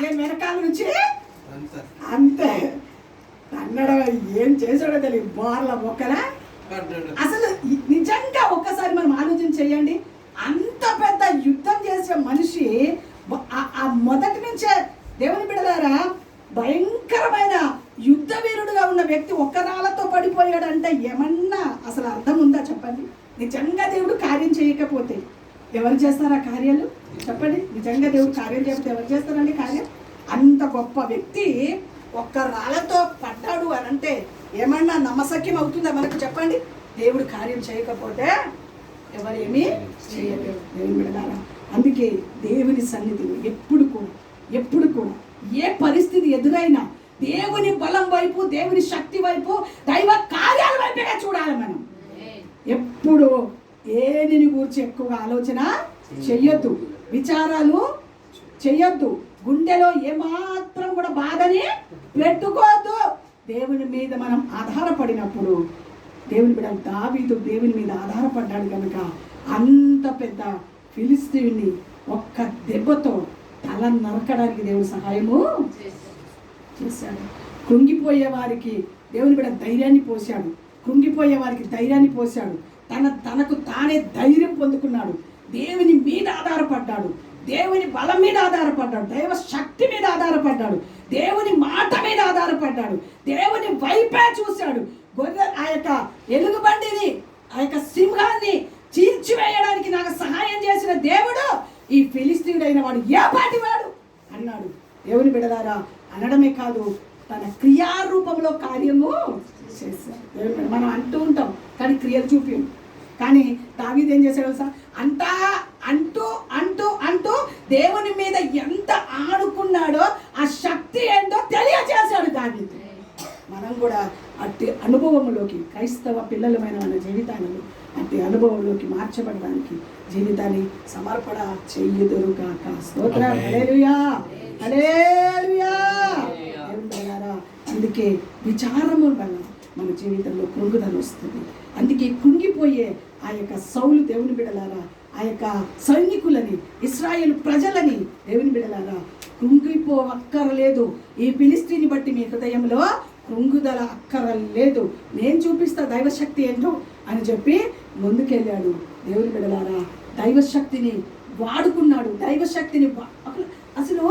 నేను వెనకాల నుంచి అంతే అన్నాడు. ఏం చేశాడో తెలియదు, బోర్ల మొక్కలా. అసలు నిజంగా ఒక్కసారి మనం ఆలోచన చేయండి. అంత పెద్ద యుద్ధం చేసే మనిషి ఆ మొదటి నుంచే దేవుని బిడ్డలారా భయంకరమైన యుద్ధ వీరుడుగా ఉన్న వ్యక్తి ఒక్క రాళ్ళతో పడిపోయాడంటే ఏమన్నా అసలు అర్థం ఉందా చెప్పండి? నిజంగా దేవుడు కార్యం చేయకపోతే ఎవరు చేస్తారా కార్యాలు? చెప్పండి. నిజంగా దేవుడు కార్యం చేయకపోతే ఎవరు చేస్తారండి కార్యం? అంత గొప్ప వ్యక్తి ఒక్క రాళ్ళతో పడ్డాడు అని అంటే ఏమన్నా నమ్మశక్యం అవుతుందా మనకు? చెప్పండి. దేవుడు కార్యం చేయకపోతే ఎవరేమీ చేయలేరు దేవుని బిడ్డలారా. అందుకే దేవుని సన్నిధిలో ఎప్పుడు కూడా ఏ పరిస్థితి ఎదురైనా దేవుని బలం వైపు, దేవుని శక్తి వైపు, దైవ కార్యాల వైపుగా చూడాలి మనం. ఎప్పుడు ఏనిని గురించి ఎక్కువగా ఆలోచన చెయ్యొద్దు, విచారాలు చెయ్యొద్దు, గుండెలో ఏమాత్రం కూడా బాధని పెట్టుకోవద్దు. దేవుని మీద మనం ఆధారపడినప్పుడు దేవుని బిడ్డ దావీదు దేవుని మీద ఆధారపడ్డాడు కనుక అంత పెద్ద ఫిలిష్తీయుని ఒక్క దెబ్బతో తల నరకడానికి దేవుడు సహాయము చేశాడు. కృంగిపోయే వారికి దేవుని బిడ్డ ధైర్యాన్ని పోశాడు. కృంగిపోయే వారికి ధైర్యాన్ని పోశాడు. తనకు తానే ధైర్యం పొందుకున్నాడు. దేవుని మీద ఆధారపడ్డాడు. దేవుని బలం మీద ఆధారపడ్డాడు. దైవ శక్తి మీద ఆధారపడ్డాడు. దేవుని మాట మీద ఆధారపడ్డాడు. దేవుని వైపే చూశాడు. గొర్రె ఆ యొక్క ఎలుగుబండిని, ఆ యొక్క సింహాన్ని చీల్చివేయడానికి నాకు సహాయం చేసిన దేవుడు ఈ ఫిలిస్తీయుడైన వాడు ఏ పాటి వాడు అన్నాడు. దేవుని బిడ్డలారా, అనడమే కాదు, తన క్రియారూపంలో కార్యము చేశాడు. దేవుని మనం అంటూ ఉంటాం కానీ క్రియలు చూపి. కానీ దావీదు ఏం చేశాడు తెలుసా? అంటూ దేవుని మీద ఎంత ఆడుకున్నాడో ఆ శక్తి ఏంటో తెలియజేశాడు దావీదు. మనం కూడా అట్టి అనుభవంలోకి, క్రైస్తవ పిల్లలమైన మన జీవితాలను అట్టి అనుభవంలోకి మార్చబడడానికి జీవితాన్ని సమర్పణ చెయ్యుదురుగాక. స్తోత్రం. హల్లెలూయా, హల్లెలూయా. అందుకే విచారము వల్ల మన జీవితంలో కృంగుదల వస్తుంది. అందుకే కృంగిపోయే ఆ యొక్క సౌలు దేవుని బిడ్డలారా, ఆ యొక్క సైనికులని, ఇశ్రాయేలు ప్రజలని దేవుని బిడ్డలారా కృంగిపోవక్కరలేదు. ఈ ఫిలిస్తీని బట్టి మీ హృదయంలో కృంగుదల అక్కరలేదు, నేను చూపిస్తా దైవశక్తి ఏంటో అని చెప్పి ముందుకెళ్ళాడు. దేవుని బిడ్డలారా, దైవశక్తిని వాడుకున్నాడు. దైవశక్తిని అసలు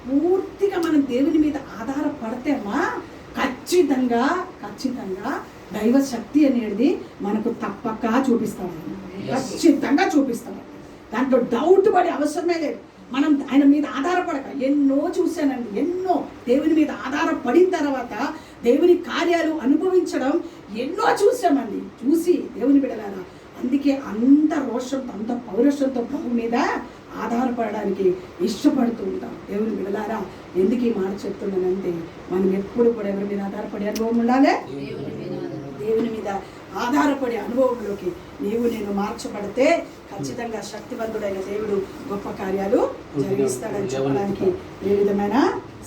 పూర్తిగా మనం దేవుని మీద ఆధారపడితేమా ఖచ్చితంగా దైవశక్తి అనేది మనకు తప్పక చూపిస్తాడు. ఖచ్చితంగా చూపిస్తాడు. దాంట్లో డౌట్ పడే అవసరమే లేదు. మనం ఆయన మీద ఆధారపడక ఎన్నో చూశానండి. ఎన్నో దేవుని మీద ఆధారపడిన తర్వాత దేవుని కార్యాలు అనుభవించడం ఎన్నో చూసామండి. చూసి దేవుని బిడ్డలారా, అందుకే అంత రోషంతో, అంత పౌరుషంతో ప్రభు మీద ఆధారపడడానికి ఇష్టపడుతూ ఉంటాం. దేవుని బిడ్డలారా, ఎందుకు ఈ మాట చెప్తున్నానంటే, మనం ఎప్పుడు కూడా ఎవరి మీద ఆధారపడే అనుభవం ఉండాలి. దేవుని మీద ఆధారపడే అనుభవంలోకి నేను మార్చబడితే ఖచ్చితంగా శక్తివంతుడైన దేవుడు గొప్ప కార్యాలు జరిగిస్తాడని చెప్పడానికి ఏ విధమైన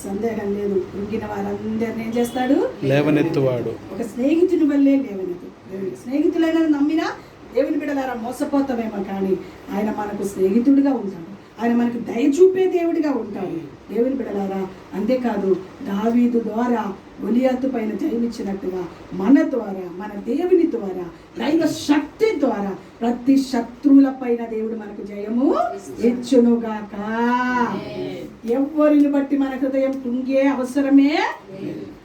సందేహం లేదు. కృంగిన వారందరినీ ఏం చేస్తాడు? లేవనెత్తువాడు. ఒక స్నేహితుని వల్లే లేవనెత్తు. స్నేహితులైన నమ్మినా దేవుని బిడ్డలారా మోసపోతామేమో, కానీ ఆయన మనకు స్నేహితుడిగా ఉంటాడు. ఆయన మనకు దయ చూపే దేవుడిగా ఉంటాడు. దేవుని బిడ్డలారా, అంతేకాదు దావీదు ద్వారా గొలియాతు పైన జయమిచ్చినట్టుగా మన ద్వారా, మన దేవుని ద్వారా, దైవ శక్తి ద్వారా ప్రతి శత్రువుల పైన దేవుడు మనకు జయము ఇచ్చునుగాక. ఎవరిని బట్టి మన హృదయం కృంగే అవసరమే.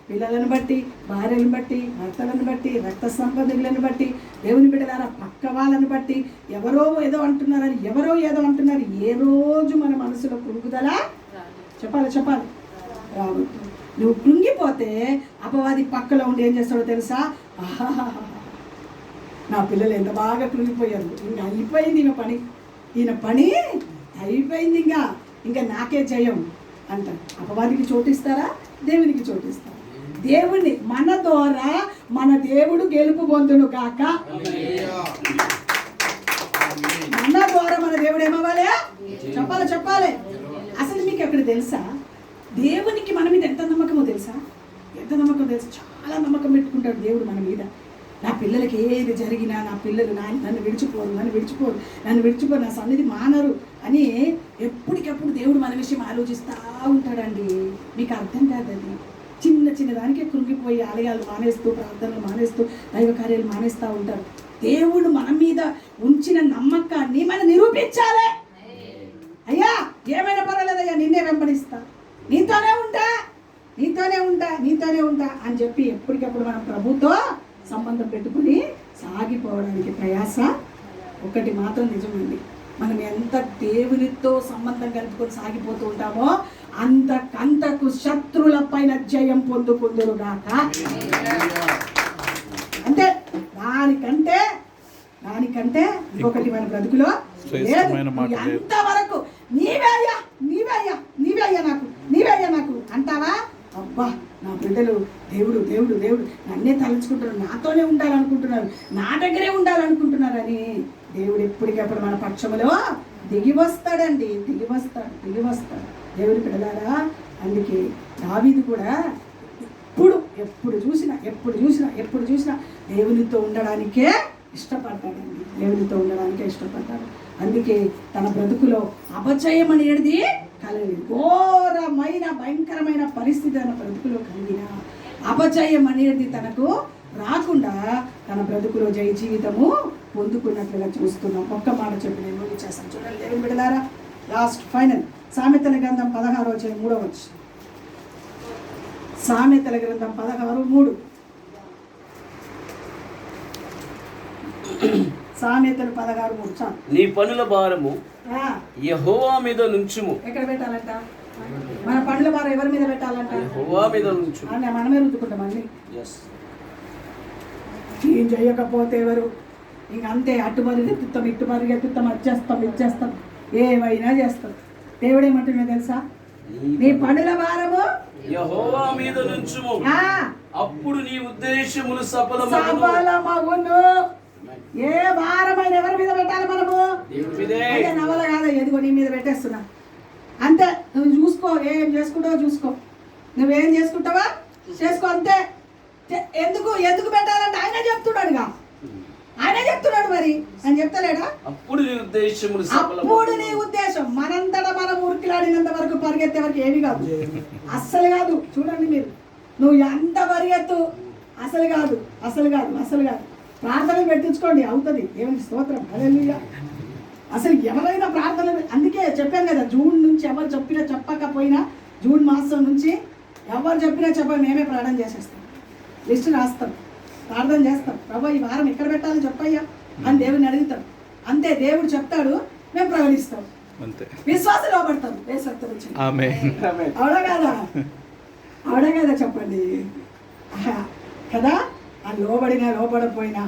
పిల్లలను బట్టి, భార్యలను బట్టి, భర్తలను బట్టి, రక్త సంబంధికులను బట్టి, దేవుని బిడ్డలారా పక్క వాళ్ళని బట్టి, ఎవరో ఏదో అంటున్నారు. ఏ రోజు మన మనసులో కృంగుదల చెప్పాలి రావద్దు. నువ్వు కృంగిపోతే అపవాది పక్కలో ఉండి ఏం చేస్తాడో తెలుసా? నా పిల్లలు ఎంత బాగా కృంగిపోయారు, ఇంకా అయిపోయింది ఈయన పని అయిపోయింది, ఇంకా నాకే జయం అంటారు. అపవాదికి చోటిస్తారా? దేవునికి చోటిస్తారా? దేవుని మన ద్వారా మన దేవుడు గెలుపు పొందును గాక. మన ద్వారా మన దేవుడు ఏమవ్వాలి? చెప్పాలి. అసలు మీకు ఎక్కడ తెలుసా, దేవునికి మన మీద ఎంత నమ్మకమో తెలుసా? చాలా నమ్మకం పెట్టుకుంటాడు దేవుడు మన మీద. నా పిల్లలకి ఏది జరిగినా, నా పిల్లలు నన్ను విడిచిపోరు, నా సన్నిధి మానరు అని ఎప్పటికప్పుడు దేవుడు మన విషయం ఆలోచిస్తూ ఉంటాడండి. మీకు అర్థం కాదండి. చిన్న దానికే కృంగిపోయి ఆలయాలు మానేస్తూ, ప్రార్థనలు మానేస్తూ, దైవ కార్యాలు మానేస్తూ ఉంటారు. దేవుడు మన మీద ఉంచిన నమ్మకాన్ని మనం నిరూపించాలి. అయ్యా ఏమైనా పర్వాలేదయ్యా, నిన్నే వెంబడిస్తా, నీతోనే ఉంటా అని చెప్పి ఎప్పటికప్పుడు మనం ప్రభుతో సంబంధం పెట్టుకుని సాగిపోవడానికి ప్రయాస. ఒకటి మాత్రం నిజమండి, మనం ఎంత దేవునితో సంబంధం కలుపుకొని సాగిపోతూ ఉంటామో అంతకంతకు శత్రువుల పైన జయం పొందుకుందురుగాక. అంటే దానికంటే ఇంకొకటి మన బ్రతుకులో అంతవరకు నీవే నాకు అంటావా? అబ్బా, నా బిడ్డలు దేవుడు నన్నే తలంచుకుంటున్నారు, నాతోనే ఉండాలనుకుంటున్నారు, నా దగ్గరే ఉండాలనుకుంటున్నారని దేవుడు ఎప్పటికప్పుడు మన పక్షములో దిగి వస్తాడండి. దేవుడి పిల్లలారా, అందుకే దావీదు కూడా ఎప్పుడు చూసినా దేవునితో ఉండడానికే ఇష్టపడ్డాడండి, దేవునితో ఉండడానికే ఇష్టపడ్డాడు. అందుకే తన బ్రతుకులో అపచయం అనేది కలగలేదు. ఘోరమైన భయంకరమైన పరిస్థితి తన బ్రతుకులో కలిగిన అపచయం అనేది తనకు రాకుండా తన బ్రతుకులో జయ జీవితము పొందుకున్నట్లుగా చూస్తున్నాం. ఒక్క మాట చెప్పి నేను ముగించేస్తాను. చూడండి దేవుని బిడ్డలారా, లాస్ట్ ఫైనల్ సామెతల గ్రంథం 16:3. సామెతల గ్రంథం 16:3. సామెతలు 16:3. చాలు. నీ పనుల భారము ఆ, యెహోవా మీద నుంచుము. ఎక్కడ పెట్టాలంట? మన పనుల భారం ఎవరి మీద పెట్టాలంట? యెహోవా మీద నుంచు. మనమే రుద్దుకుంటాం అన్ని. Yes. ఏం చేయకపోతే ఎవరు ఇంక అంతే, అటు పరిగెత్తుతాం ఇటు పరిగెత్తుతాం, ఇచ్చేస్తాం ఏమైనా చేస్తాం. దేవుడు ఏమంటున్నా తెలుసా? నీ పనుల భారము యెహోవా మీద నుంచుము, ఆ, అప్పుడు నీ ఉద్దేశములు సఫలమగును. సఫలమగును. ఏ భారమైన ఎవరి మీద పెట్టాలి మనము? దేవుని మీదే. అదే నవల కాదా, ఎదుగో నీ మీద పెట్టేస్తున్నా అంతే. నువ్వు చూసుకో, ఏం చేసుకుంటావో చూసుకో, నువ్వేం చేసుకుంటావా చేసుకో అంతే. ఎందుకు పెట్టాలంటే ఆయన చెప్తున్నాడుగా, ఆయన చెప్తున్నాడు మరి, ఆయన చెప్తలేడా? అప్పుడు నీ ఉద్దేశములు అప్పుడు నీ ఉద్దేశం. మనంతటా మనం ఉరికిలాడినంత వరకు పరిగెత్తే వరకు ఏమి కాదు, అస్సలు కాదు. చూడండి మీరు, నువ్వు ఎంత పరిగెత్తు అసలు కాదు. ప్రార్థనలు పెట్టించుకోండి, అవుతుంది. దేవునికి స్తోత్రం, హల్లెలూయా. అసలు ఎవరైనా ప్రార్థనలు, అందుకే చెప్పాను కదా, జూన్ నుంచి ఎవరు చెప్పినా చెప్పకపోయినా, జూన్ మాసం నుంచి ఎవరు చెప్పినా మేమే ప్రార్థన చేసేస్తాం, లిస్ట్ రాస్తాం, ప్రార్థన చేస్తాం. ప్రభు ఈ వారం ఎక్కడ పెట్టాలని చెప్పయ్యా అని దేవుని అడుగుతాం. అంతే, దేవుడు చెప్తాడు, మేము ప్రకటిస్తాం. విశ్వాసం లోపడతాం. అవునా కాదా చెప్పండి కదా? ఆ లోబడపోయినా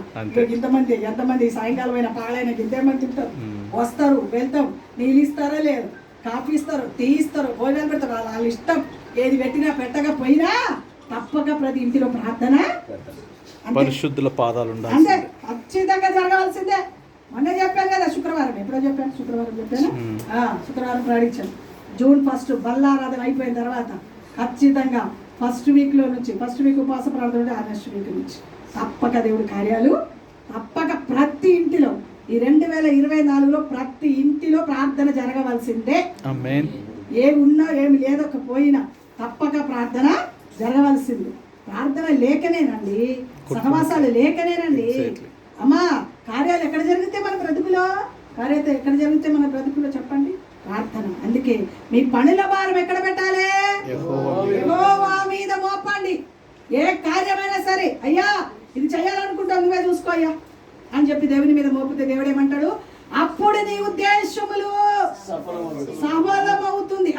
ఎంతమంది సాయంకాలం అయినా పాలైనా ఇంతమంది తింటారు, వస్తారు, వెళ్తాం, నీళ్ళు ఇస్తారా లేదు, కాఫీ ఇస్తారు, టీ ఇస్తారు, భోజనాలు పెడతారు, వాళ్ళ ఇష్టం. ఏది పెట్టినా పెట్టకపోయినా తప్పక ప్రతి ఇంటిలో ప్రార్థన, పరిశుద్ధుల పాదాలు అంటే ఖచ్చితంగా జరగాల్సిందే. మొన్న చెప్పాను కదా, శుక్రవారం చెప్పాను. శుక్రవారం ప్రకటించాను. జూన్ 1 బల్లారాధన అయిపోయిన తర్వాత ఖచ్చితంగా ఫస్ట్ వీక్ ఉపవాస ప్రార్థన ఉంటే ఆ నెక్స్ట్ వీక్ నుంచి తప్పక దేవుడి కార్యాలు తప్పక ప్రతి ఇంటిలో ఈ 2024లో ప్రతి ఇంటిలో ప్రార్థన జరగవలసిందే. ఏమి ఉన్నా ఏమి లేదకపోయినా తప్పక ప్రార్థన జరగవలసింది. ప్రార్థన లేకనేనండి, సహవాసాలు లేకనేనండి. అమ్మా, కార్యాలు ఎక్కడ జరిగితే మన బ్రతుకులో చెప్పండి, ప్రార్థన. అందుకే మీ పనుల భారం ఎక్కడ పెట్టాలి? యెహోవా మీద మోపండి. ఏ కార్యమైనా సరే, అయ్యా ఇది చేయాలనుకుంటా, నువ్వే చూసుకో అయ్యా అని చెప్పి దేవుని మీద మోపితే దేవుడు ఏమంటాడు? అప్పుడు నీ ఉద్దేశములు సఫలమవుతుంది.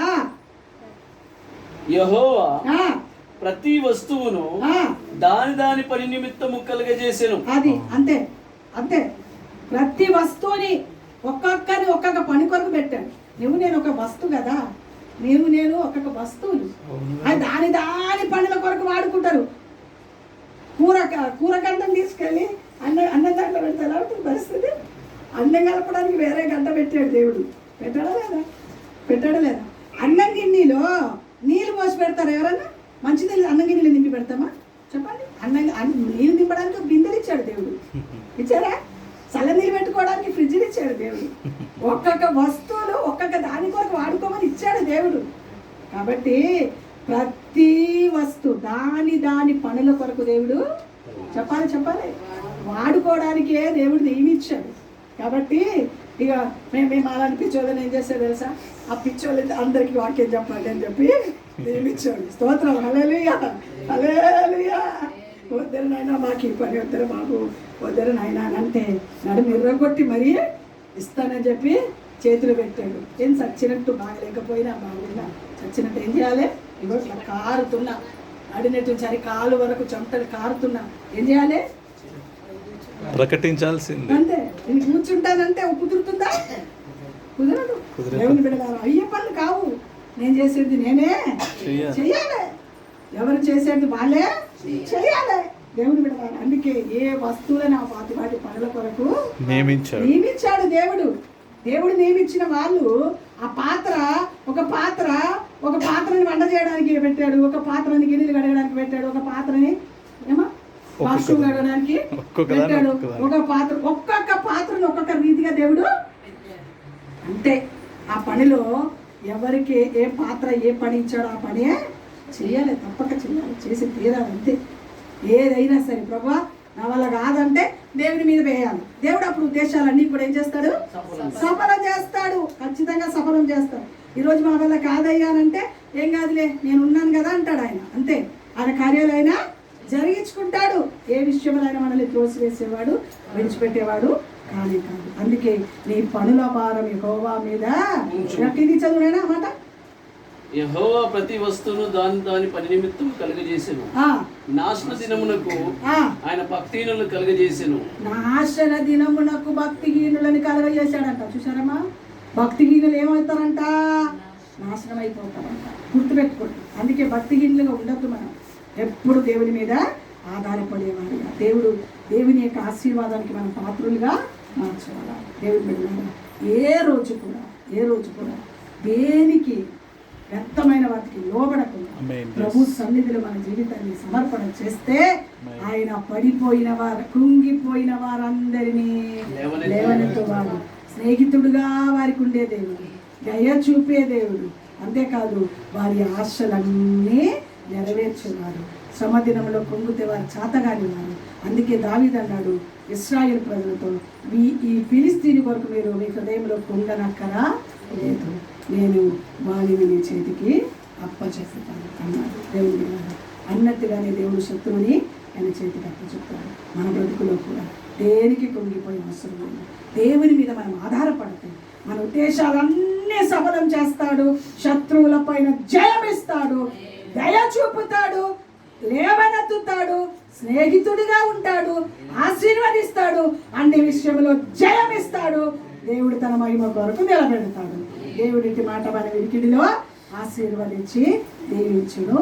యెహోవా ప్రతి వస్తువును దాని పని నిమిత్తము కలుగజేసెను. అది అంతే. ప్రతి వస్తువుని ఒక్కొక్కరిని ఒక్కొక్క పని కొరకు పెట్టాడు. నేను ఒక వస్తువు కదా, నేను ఒక్కొక్క వస్తువులు అది దాని పనుల కొరకు వాడుకుంటారు. కూర గంటం తీసుకెళ్ళి అన్నం దాంట్లో పెడతా పరిస్థితి. అన్నం కలపడానికి వేరే గంట పెట్టాడు దేవుడు. పెట్టాడా లేదా? అన్నం గిన్నెలో నీళ్ళు పోసి పెడతారు ఎవరన్నా? మంచి నీళ్ళు అన్నం గిన్నెలు నింపి పెడతామా చెప్పండి? నీళ్ళు నింపడానికి బిందెలు ఇచ్చాడు దేవుడు, ఇచ్చారా? చల్ల నీళ్ళు పెట్టుకోవడానికి ఫ్రిడ్జ్లు ఇచ్చాడు దేవుడు. ఒక్కొక్క వస్తువులు ఒక్కొక్క దాని కొరకు వాడుకోమని ఇచ్చాడు దేవుడు. కాబట్టి ప్రతి వస్తువు దాని పనుల కొరకు దేవుడు చెప్పాలి వాడుకోవడానికే దేవుడు నియమించాడు. కాబట్టి ఇక మేము అలాంటి పిచ్చోళ్ళని ఏం చేస్తాడు తెలుసా? ఆ పిచ్చోళ్ళు అందరికీ వాక్యం చెప్పండి అని చెప్పి నియమించాడు. స్తోత్రం, హల్లెలూయా. వద్దరు నాయన మాకు ఈ పని వద్దరు బాబు, వద్దరు నాయన అంటే నడుము ఎర్రగొట్టి మరీ ఇస్తానని చెప్పి చేతులు పెట్టాడు. ఏం చచ్చినట్టు బాగలేకపోయినా బాగున్నా చచ్చినట్టు ఏం చేయాలి? ఇగో ఇట్లా కారుతున్నా, నడినట్టు సరి కాలు వరకు చెమటలు కారుతున్నా ఏం చేయాలి? ప్రకటించాల్సింది. అంతే. నేను కూర్చుంటానంటే కుదురుతుందా? కుదరదు. దేవుని బిడ్డలారా, అయ్యే పనులు కావు. నేను చేసేది నేనే చెయ్యాలి, ఎవరు చేసేది వాళ్ళే చెయ్యాలి. దేవుని బిడ్డలారా, అందుకే ఏ వస్తువులను ఆ వాటి పనుల కొరకు నియమించాడు దేవుడు. నియమించిన వాళ్ళు ఆ ఒక పాత్రని వంట చేయడానికి పెట్టాడు, ఒక పాత్రని గిన్నెలు కడగడానికి పెట్టాడు, ఒక పాత్రని వాష్రూమ్ కడగడానికి పెట్టాడు. ఒక్కొక్క పాత్రను ఒక్కొక్క రీతిగా దేవుడు అంటే ఆ పనిలో ఎవరికి ఏ పాత్ర ఏ పని ఇచ్చాడో ఆ పనే చేయాలి, తప్పక చేయాలి, చేసి తీరాలి అంతే. ఏదైనా సరే ప్రభువా నా వల్ల కాదంటే దేవుని మీద వేయాలి. దేవుడు అప్పుడు ఉద్దేశాలన్నీ కూడా ఏం చేస్తాడు? సఫలం చేస్తాడు, ఖచ్చితంగా సఫలం చేస్తాడు. ఈరోజు మా వల్ల కాదయ్యానంటే ఏం కాదులే నేను ఉన్నాను కదా అంటాడు ఆయన. అంతే, ఆయన కార్యాలు ఆయన జరిగించుకుంటాడు. ఏ విషయంలో ఆయన మనల్ని త్రోసివేసేవాడు, విడిచిపెట్టేవాడు కాదు. అందుకే నీ పనుల భారం యెహోవా మీద ఇది చదువునైనా మాట. యెహోవా ప్రతి వస్తువును దాని పని నిమిత్తం కలుగజేసెను. నాశన దినమునకు ఆయన భక్తిహీనులను కలుగజేసెను. నాశన దినమునకు భక్తిహీనులను కలుగజేశాడంట. చూసారమ్మా, భక్తిహీనులు ఏమవుతారంట? నాశనం అయిపోతారంట. గుర్తుపెట్టుకోండి. అందుకే భక్తిహీనులుగా ఉండద్దు. మనం ఎప్పుడు దేవుని మీద ఆధారపడేవారుగా, దేవుని యొక్క ఆశీర్వాదానికి మనం పాత్రులుగా మార్చుకోవాలి. దేవుని బిడ్డలారా, ఏ రోజు కూడా దేనికి వ్యర్థమైన వాటికి లోబడకుండా ప్రభు సన్నిధిలో మన జీవితాన్ని సమర్పణ చేస్తే ఆయన పడిపోయిన కృంగిపోయిన వారందరినీ లేవనెత్తువాడు. స్నేహితుడుగా వారికి ఉండే దేవుడు, దయ చూపే దేవుడు. అంతేకాదు వారి ఆశలన్నీ నెరవేర్చేవాడు. శ్రమ దినంలో కృంగితే వారు చేతగాని వారు. అందుకే దావీదు అన్నాడు ఇశ్రాయేలు ప్రజలతో, ఈ ఫిలిస్తీని కొరకు మీరు మీ హృదయంలో కృంగనక్కరా లేదు, నేను వారిని మీ చేతికి అప్పచెప్తాను అన్నాడు. దేవుడి అన్నట్టుగానే దేవుడు శత్రువుని ఆయన చేతికి అప్పచెప్తాడు. మన బ్రతుకులో కూడా దేనికి కృంగిపోయే అవసరం లేదు. దేవుని మీద మనం ఆధారపడితే మన ఉద్దేశాలన్నీ సఫలం చేస్తాడు. శత్రువుల పైన జయమిస్తాడు, దయ చూపుతాడు, లేవనెత్తుతాడు, స్నేహితుడిగా ఉంటాడు, ఆశీర్వదిస్తాడు, అన్ని విషయంలో జయమిస్తాడు. దేవుడు తన మహిమ కొరకు నిలబెడతాడు. దేవుడి మాట మన వినికిడిలో ఆశీర్వదించి దీవించును.